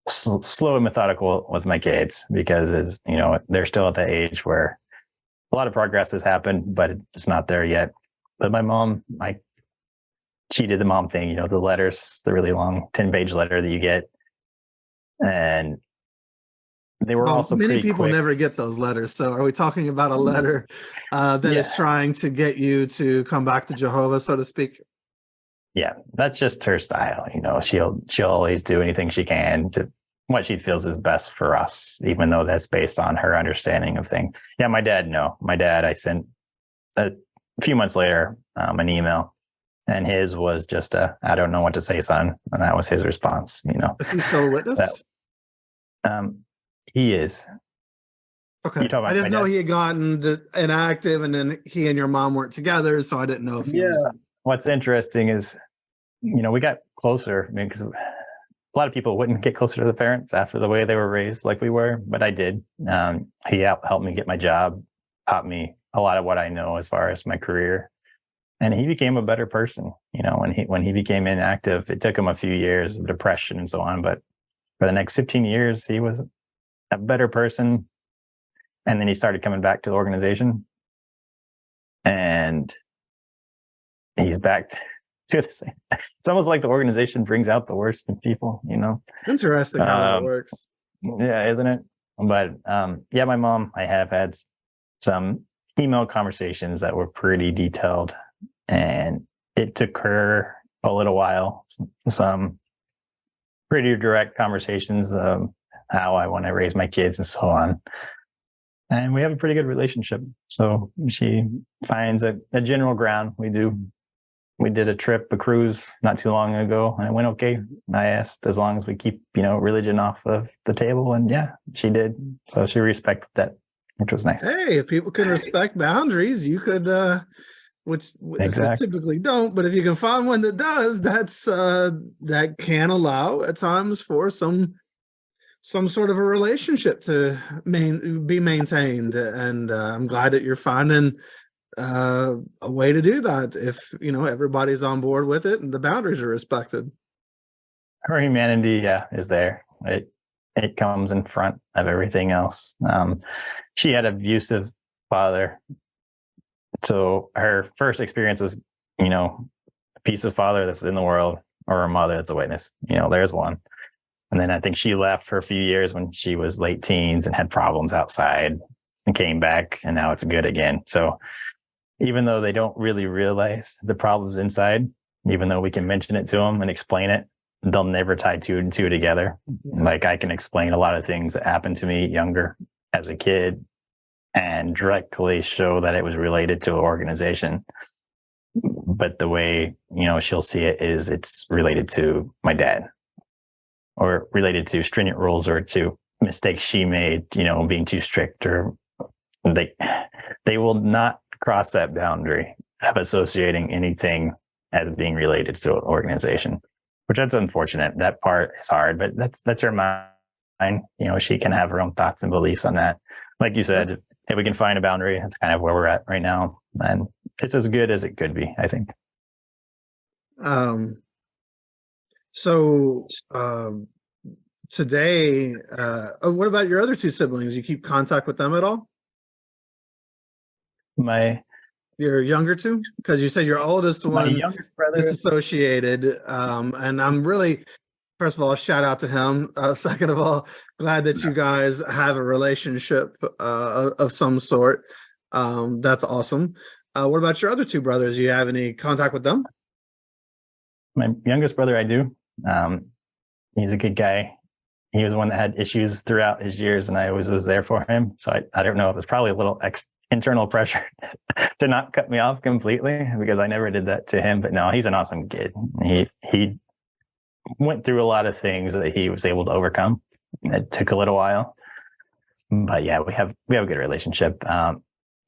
Slow and methodical with my kids because, they're still at the age where a lot of progress has happened, but it's not there yet. But my mom, she did the mom thing, the letters, the really long 10-page letter that you get. And they were also many people quick. Never get those letters. So are we talking about a letter that is trying to get you to come back to Jehovah, so to speak? Yeah, that's just her style. She'll always do anything she can to what she feels is best for us, even though that's based on her understanding of things. Yeah, my dad, no. My dad, I sent a few months later an email, and his was just I don't know what to say, son. And that was his response, Is he still a witness? He is. Okay. I just know he had gotten inactive, and then he and your mom weren't together, so I didn't know if he was. What's interesting is, we got closer because a lot of people wouldn't get closer to the parents after the way they were raised like we were, but I did. He helped me get my job, taught me a lot of what I know as far as my career. And he became a better person. When he became inactive, it took him a few years of depression and so on, but for the next 15 years, he was a better person. And then he started coming back to the organization, and he's back to the same. It's almost like the organization brings out the worst in people, Interesting how that works. Yeah, isn't it? But my mom, I have had some email conversations that were pretty detailed, and it took her a little while. Some pretty direct conversations of how I want to raise my kids and so on. And we have a pretty good relationship. So she finds a general ground. We did a cruise not too long ago, and it went okay. I asked as long as we keep, religion off of the table, and yeah, she did. So she respected that, which was nice. Hey, if people can respect boundaries, you could, which witnesses typically don't, but if you can find one that does, that can allow at times for some sort of a relationship to be maintained. And I'm glad that you're finding a way to do that if everybody's on board with it and the boundaries are respected. Her humanity is there. It comes in front of everything else. She had an abusive father, so her first experience was a piece of father that's in the world, or a mother that's a witness. There's one. And then I think she left for a few years when she was late teens and had problems outside, and came back, and now it's good again. So even though they don't really realize the problems inside, even though we can mention it to them and explain it, they'll never tie two and two together. Like I can explain a lot of things that happened to me younger as a kid and directly show that it was related to an organization. But the way, she'll see it is it's related to my dad, or related to stringent rules, or to mistakes she made, being too strict, or they will not cross that boundary of associating anything as being related to an organization, which that's unfortunate. That part is hard, but that's her mind. She can have her own thoughts and beliefs on that. Like you said, if we can find a boundary, that's kind of where we're at right now. And it's as good as it could be, I think. So today, what about your other two siblings? You keep contact with them at all? Your younger two? Because you said your oldest my one youngest brother. disassociated. And I'm really, first of all, shout out to him. Second of all, glad that you guys have a relationship of some sort. That's awesome. What about your other two brothers? Do you have any contact with them? My youngest brother, I do. He's a good guy. He was one that had issues throughout his years, and I always was there for him. So I don't know. There's probably a little internal pressure to not cut me off completely, because I never did that to him. But no, he's an awesome kid. He went through a lot of things that he was able to overcome. It took a little while, but yeah, we have a good relationship.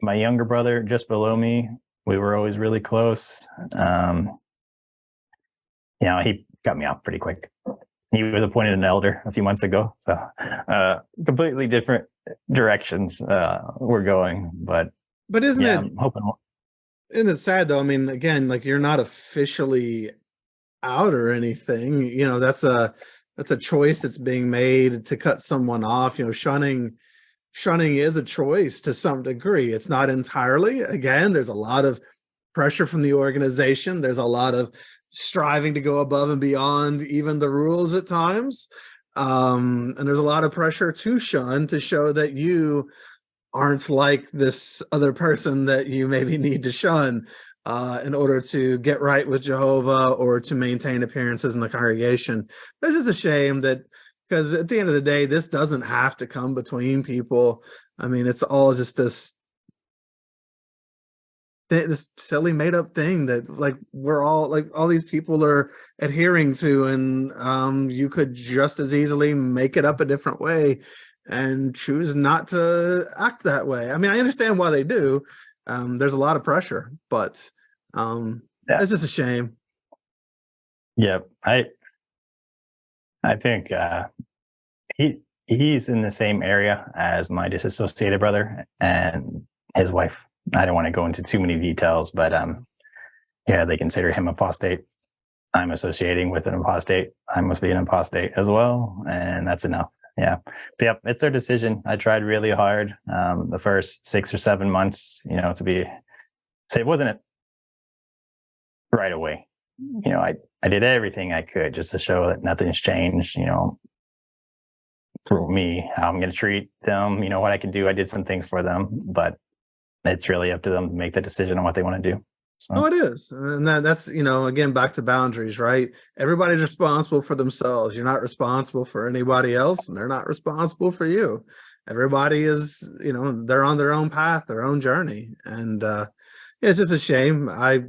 My younger brother, just below me, we were always really close. He cut me off pretty quick. He was appointed an elder a few months ago, so completely different directions we're going. But isn't it? I'm hoping. Isn't it sad though? I mean, again, like, you're not officially out or anything. That's a choice that's being made to cut someone off. Shunning is a choice to some degree. It's not entirely. Again, there's a lot of pressure from the organization. There's a lot of striving to go above and beyond even the rules at times. And there's a lot of pressure to shun, to show that you aren't like this other person that you maybe need to shun in order to get right with Jehovah or to maintain appearances in the congregation. This is a shame that, because at the end of the day, this doesn't have to come between people. I mean, it's all just this silly made up thing that, like, we're all, like, all these people are adhering to, and you could just as easily make it up a different way and choose not to act that way. I mean, I understand why they do. There's a lot of pressure, but it's just a shame. Yeah, I think he's in the same area as my disassociated brother and his wife. I don't want to go into too many details, but they consider him apostate. I'm associating with an apostate. I must be an apostate as well, and that's enough. Yeah, but yep, it's their decision. I tried really hard the first 6 or 7 months, so it wasn't right away. I did everything I could just to show that nothing's changed. For me, how I'm going to treat them. What I can do. I did some things for them, but it's really up to them to make the decision on what they want to do. So. Oh, it is. And that's, again, back to boundaries, right? Everybody's responsible for themselves. You're not responsible for anybody else, and they're not responsible for you. Everybody is, they're on their own path, their own journey. And it's just a shame. I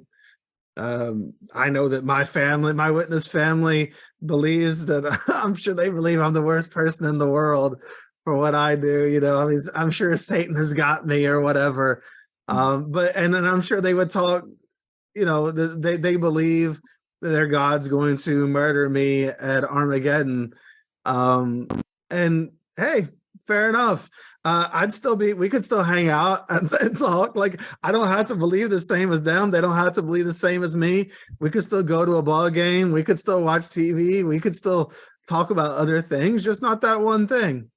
know that my family, my witness family, believes that I'm sure they believe I'm the worst person in the world for what I do. I mean, I'm sure Satan has got me or whatever. But then I'm sure they would talk, they believe that their God's going to murder me at Armageddon. And hey, fair enough. We could still hang out and talk. Like, I don't have to believe the same as them. They don't have to believe the same as me. We could still go to a ball game. We could still watch TV. We could still talk about other things, just not that one thing.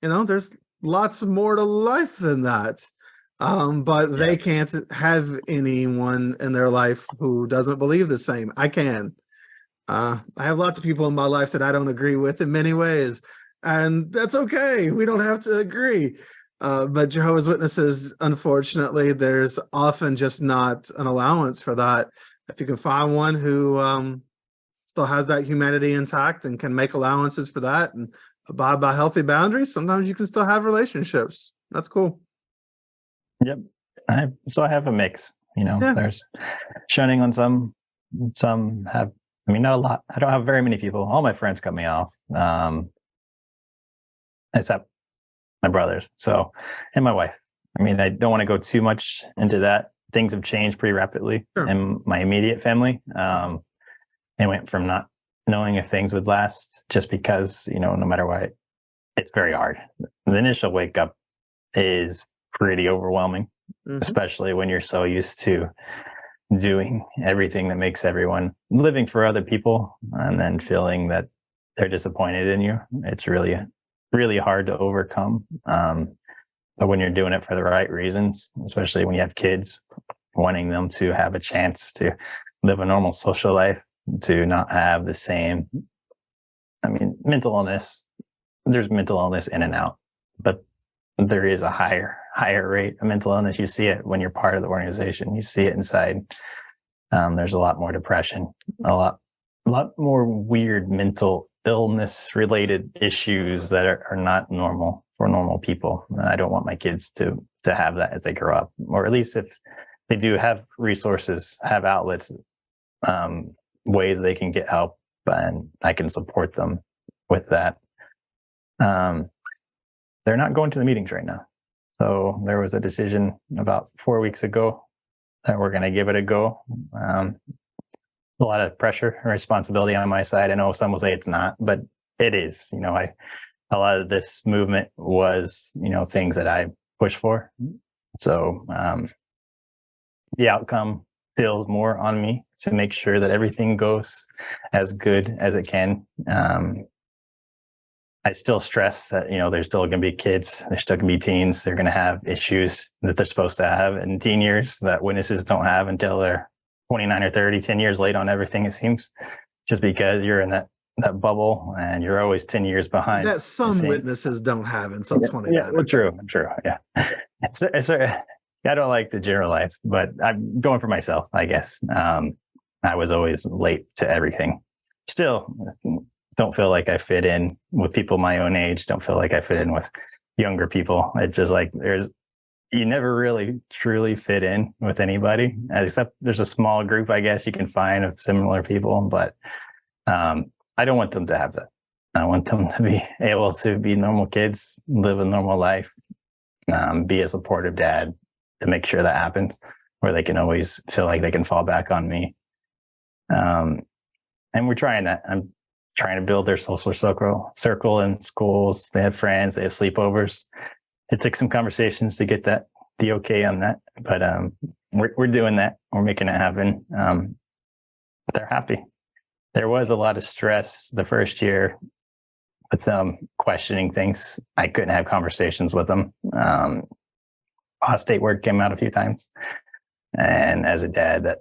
There's lots more to life than that. But they can't have anyone in their life who doesn't believe the same. I can. I have lots of people in my life that I don't agree with in many ways, and that's okay. We don't have to agree. But Jehovah's Witnesses, unfortunately, there's often just not an allowance for that. If you can find one who still has that humanity intact and can make allowances for that and abide by healthy boundaries, sometimes you can still have relationships. That's cool. Yep. I have a mix, There's shunning on some have, not a lot. I don't have very many people. All my friends cut me off, except my brothers. So, and my wife. I don't want to go too much into that. Things have changed pretty rapidly in my immediate family. It went from not knowing if things would last just because, no matter what, it's very hard. The initial wake up is pretty overwhelming, especially when you're so used to doing everything that makes everyone living for other people and then feeling that they're disappointed in you. It's really, really hard to overcome. but when you're doing it for the right reasons, especially when you have kids, wanting them to have a chance to live a normal social life, to not have the same, I mean, mental illness, there's mental illness in and out, but there is a higher rate of mental illness. You see it when you're part of the organization. You see it inside. There's a lot more depression, a lot more weird mental illness related issues that are not normal for normal people. And I don't want my kids to have that as they grow up, or at least if they do have resources, have outlets, ways they can get help, and I can support them with that. They're not going to the meetings right now. So there was a decision about 4 weeks ago that we're going to give it a go. A lot of pressure and responsibility on my side. I know some will say it's not, but it is. You know, a lot of this movement was, you know, things that I pushed for. So the outcome feels more on me to make sure that everything goes as good as it can. I still stress that, you know, there's still going to be kids, there's still going to be teens, they're going to have issues that they're supposed to have in teen years that witnesses don't have until they're 29 or 30, 10 years late on everything, it seems, just because you're in that bubble and you're always 10 years behind. That some witnesses don't have until 29. Yeah, well, true. Yeah. I don't like to generalize, but I'm going for myself, I guess. I was always late to everything. Still, don't feel like I fit in with people my own age. Don't feel like I fit in with younger people. It's just like you never really truly fit in with anybody, except there's a small group, I guess, you can find of similar people. But I don't want them to have that. I want them to be able to be normal kids, live a normal life, be a supportive dad, to make sure that happens, where they can always feel like they can fall back on me. And we're trying that. I'm trying to build their social circle in schools. They have friends, they have sleepovers. It took some conversations to get the okay on that, but we're doing that. We're making it happen. They're happy. There was a lot of stress the first year with them questioning things. I couldn't have conversations with them. Apostate word came out a few times. And as a dad, that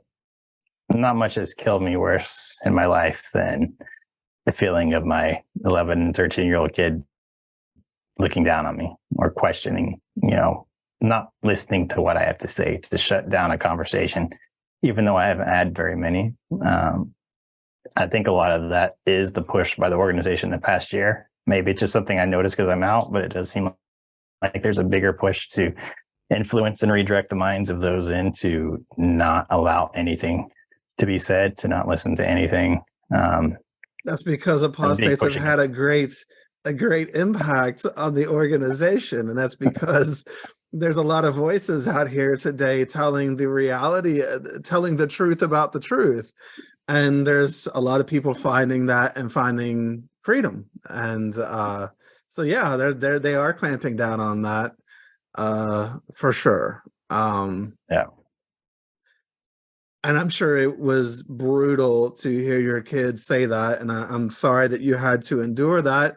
not much has killed me worse in my life than the feeling of my 11 and 13-year-old kid looking down on me or questioning, you know, not listening to what I have to say, to shut down a conversation, even though I haven't had very many. I think a lot of that is the push by the organization the past year. Maybe it's just something I noticed because I'm out, but it does seem like there's a bigger push to influence and redirect the minds of those in, to not allow anything to be said, to not listen to anything. That's because apostates have had a great impact on the organization, and that's because there's a lot of voices out here today telling the reality, telling the truth about the truth, and there's a lot of people finding that and finding freedom, and so yeah, they are clamping down on that for sure. Yeah. And I'm sure it was brutal to hear your kids say that, and I'm sorry that you had to endure that.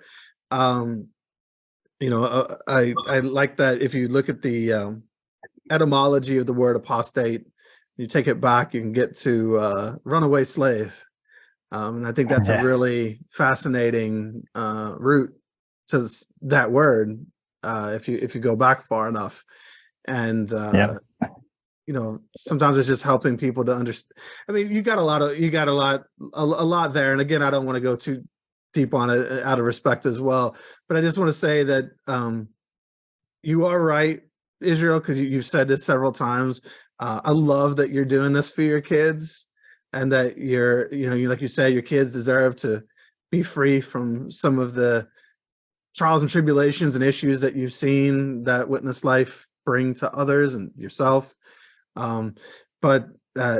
You know, I like that if you look at the etymology of the word apostate, you take it back, you can get to runaway slave. And I think that's a really fascinating root to that word, if you go back far enough. And you know, sometimes it's just helping people to understand. I mean, you got a lot there. And again, I don't want to go too deep on it out of respect as well, but I just want to say that you are right, Israel, because you've said this several times. I love that you're doing this for your kids, and that like you said, your kids deserve to be free from some of the trials and tribulations and issues that you've seen that witness life bring to others and yourself. But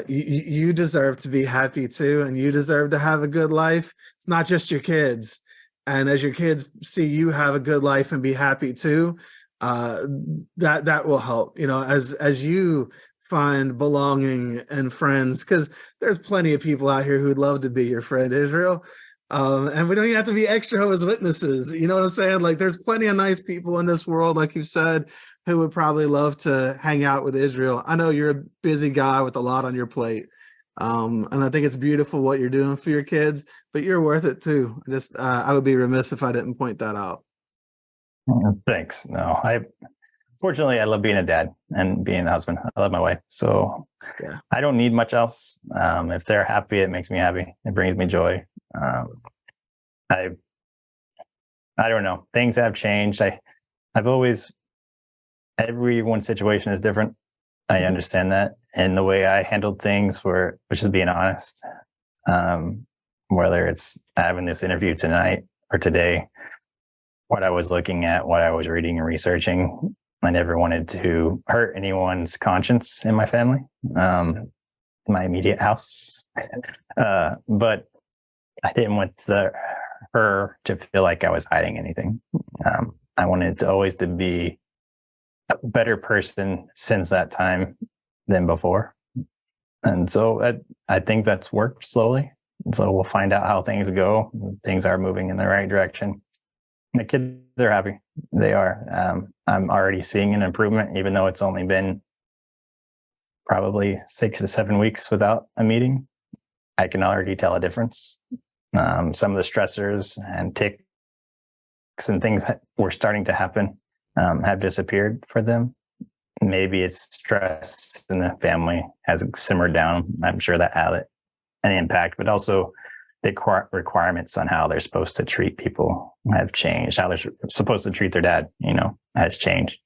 you deserve to be happy too, and you deserve to have a good life. It's not just your kids. And as your kids see you have a good life and be happy too, that will help, you know, as you find belonging and friends, because there's plenty of people out here who'd love to be your friend, Israel. And we don't even have to be ex-JWs witnesses. You know what I'm saying? Like, there's plenty of nice people in this world, like you said, who would probably love to hang out with Israel. I know you're a busy guy with a lot on your plate. And I think it's beautiful what you're doing for your kids, but you're worth it too. Just, I would be remiss if I didn't point that out. Thanks. No, fortunately, I love being a dad and being a husband. I love my wife. So Yeah. I don't need much else. If they're happy, it makes me happy. It brings me joy. I don't know. Things have changed. I've always, everyone's situation is different. I understand that. And the way I handled things which is being honest, whether it's having this interview tonight or today, what I was looking at, what I was reading and researching, I never wanted to hurt anyone's conscience in my family, my immediate house. But I didn't want her to feel like I was hiding anything. I wanted to always to be a better person since that time than before. And so I think that's worked slowly. So we'll find out how things go. Things are moving in the right direction. The kids are happy. They are. I'm already seeing an improvement, even though it's only been probably 6 to 7 weeks without a meeting. I can already tell a difference. Some of the stressors and tics and things that were starting to happen have disappeared for them. Maybe it's stress in the family has simmered down. I'm sure that had an impact, but also the requirements on how they're supposed to treat people have changed. How they're supposed to treat their dad, has changed.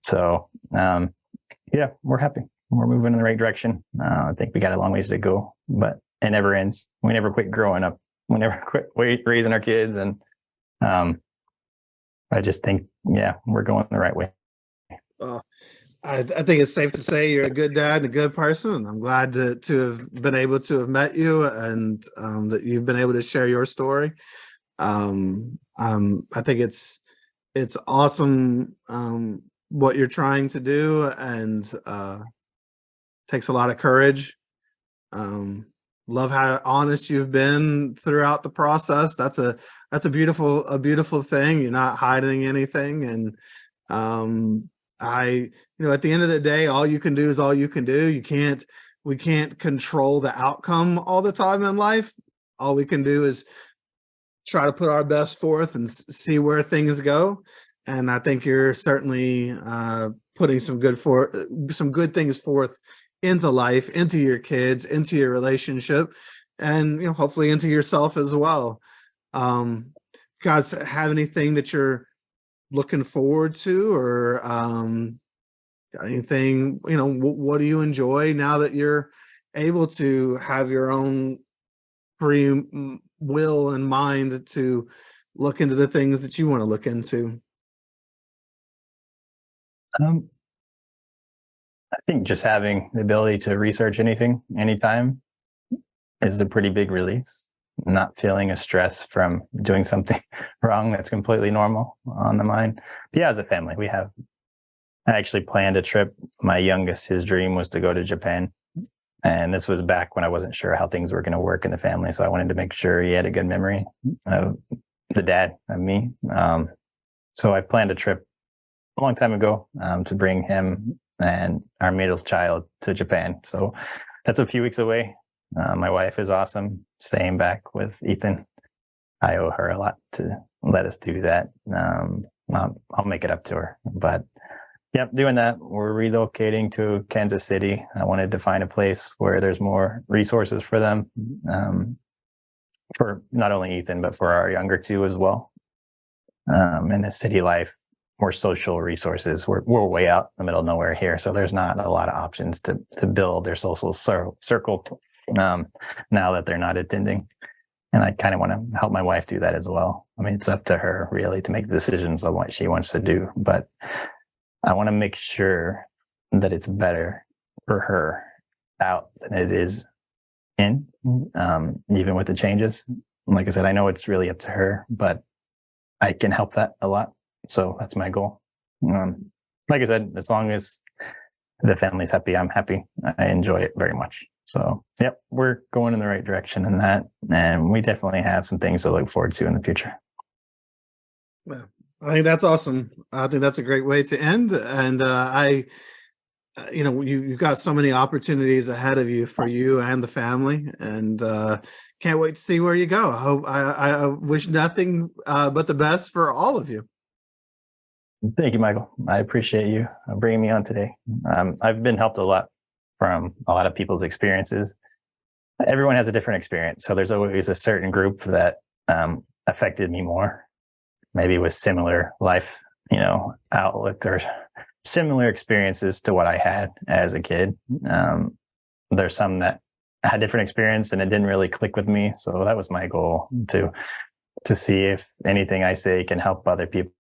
So, yeah, we're happy. We're moving in the right direction. I think we got a long ways to go, but it never ends. We never quit growing up. We never quit raising our kids. And I just think, yeah, we're going the right way. I think it's safe to say you're a good dad and a good person. And I'm glad to have been able to have met you and that you've been able to share your story. I think it's awesome what you're trying to do, and takes a lot of courage. Love how honest you've been throughout the process. That's a beautiful thing. You're not hiding anything, and at the end of the day, all you can do is all you can do. We can't control the outcome all the time in life. All we can do is try to put our best forth and see where things go. And I think you're certainly putting some good things forth into life, into your kids, into your relationship, and hopefully into yourself as well. Guys, have anything that you're looking forward to, or got anything, what do you enjoy now that you're able to have your own free will and mind to look into the things that you want to look into? I think just having the ability to research anything, anytime, is a pretty big release. Not feeling a stress from doing something wrong that's completely normal on the mind. But yeah, as a family, I actually planned a trip. My youngest, his dream was to go to Japan. And this was back when I wasn't sure how things were going to work in the family. So I wanted to make sure he had a good memory of the dad, of me. So I planned a trip a long time ago to bring him and our middle child to Japan. So that's a few weeks away. My wife is awesome, staying back with Ethan. I owe her a lot to let us do that. I'll make it up to her. But yep, doing that. We're relocating to Kansas City. I wanted to find a place where there's more resources for them, for not only Ethan, but for our younger two as well. In the city life, more social resources. We're way out in the middle of nowhere here, so there's not a lot of options to build their social circle now that they're not attending. And I kind of want to help my wife do that as well. I mean, it's up to her really to make decisions on what she wants to do, but I want to make sure that it's better for her out than it is in, even with the changes. And like I said, I know it's really up to her, but I can help that a lot. So that's my goal. Like I said, as long as the family's happy, I'm happy. I enjoy it very much. So, yep, we're going in the right direction in that. And we definitely have some things to look forward to in the future. Well, I think that's awesome. I think that's a great way to end. And you've got so many opportunities ahead of you for you and the family, and can't wait to see where you go. I wish nothing but the best for all of you. Thank you, Michael. I appreciate you bringing me on today. I've been helped a lot from a lot of people's experiences. Everyone has a different experience, so there's always a certain group that affected me more, maybe with similar life, outlook or similar experiences to what I had as a kid. There's some that had different experience and it didn't really click with me. So that was my goal, to see if anything I say can help other people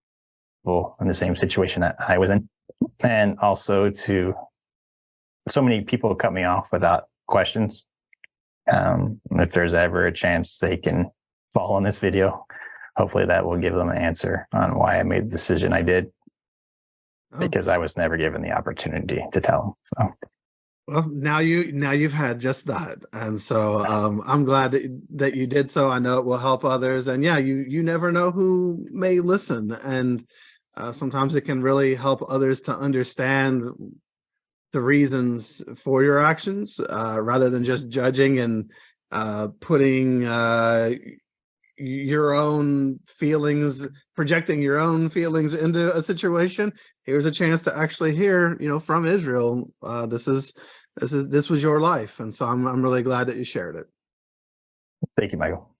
in the same situation that I was in. And also so many people cut me off without questions. If there's ever a chance they can follow on this video, hopefully that will give them an answer on why I made the decision I did, because I was never given the opportunity to tell them. So, well, now you've had just that, and so I'm glad that you did so. I know it will help others, and yeah, you never know who may listen, and sometimes it can really help others to understand the reasons for your actions, rather than just judging and putting your own feelings, projecting your own feelings into a situation. Here's a chance to actually hear, from Israel, this was your life, and so I'm really glad that you shared it. Thank you, Michael.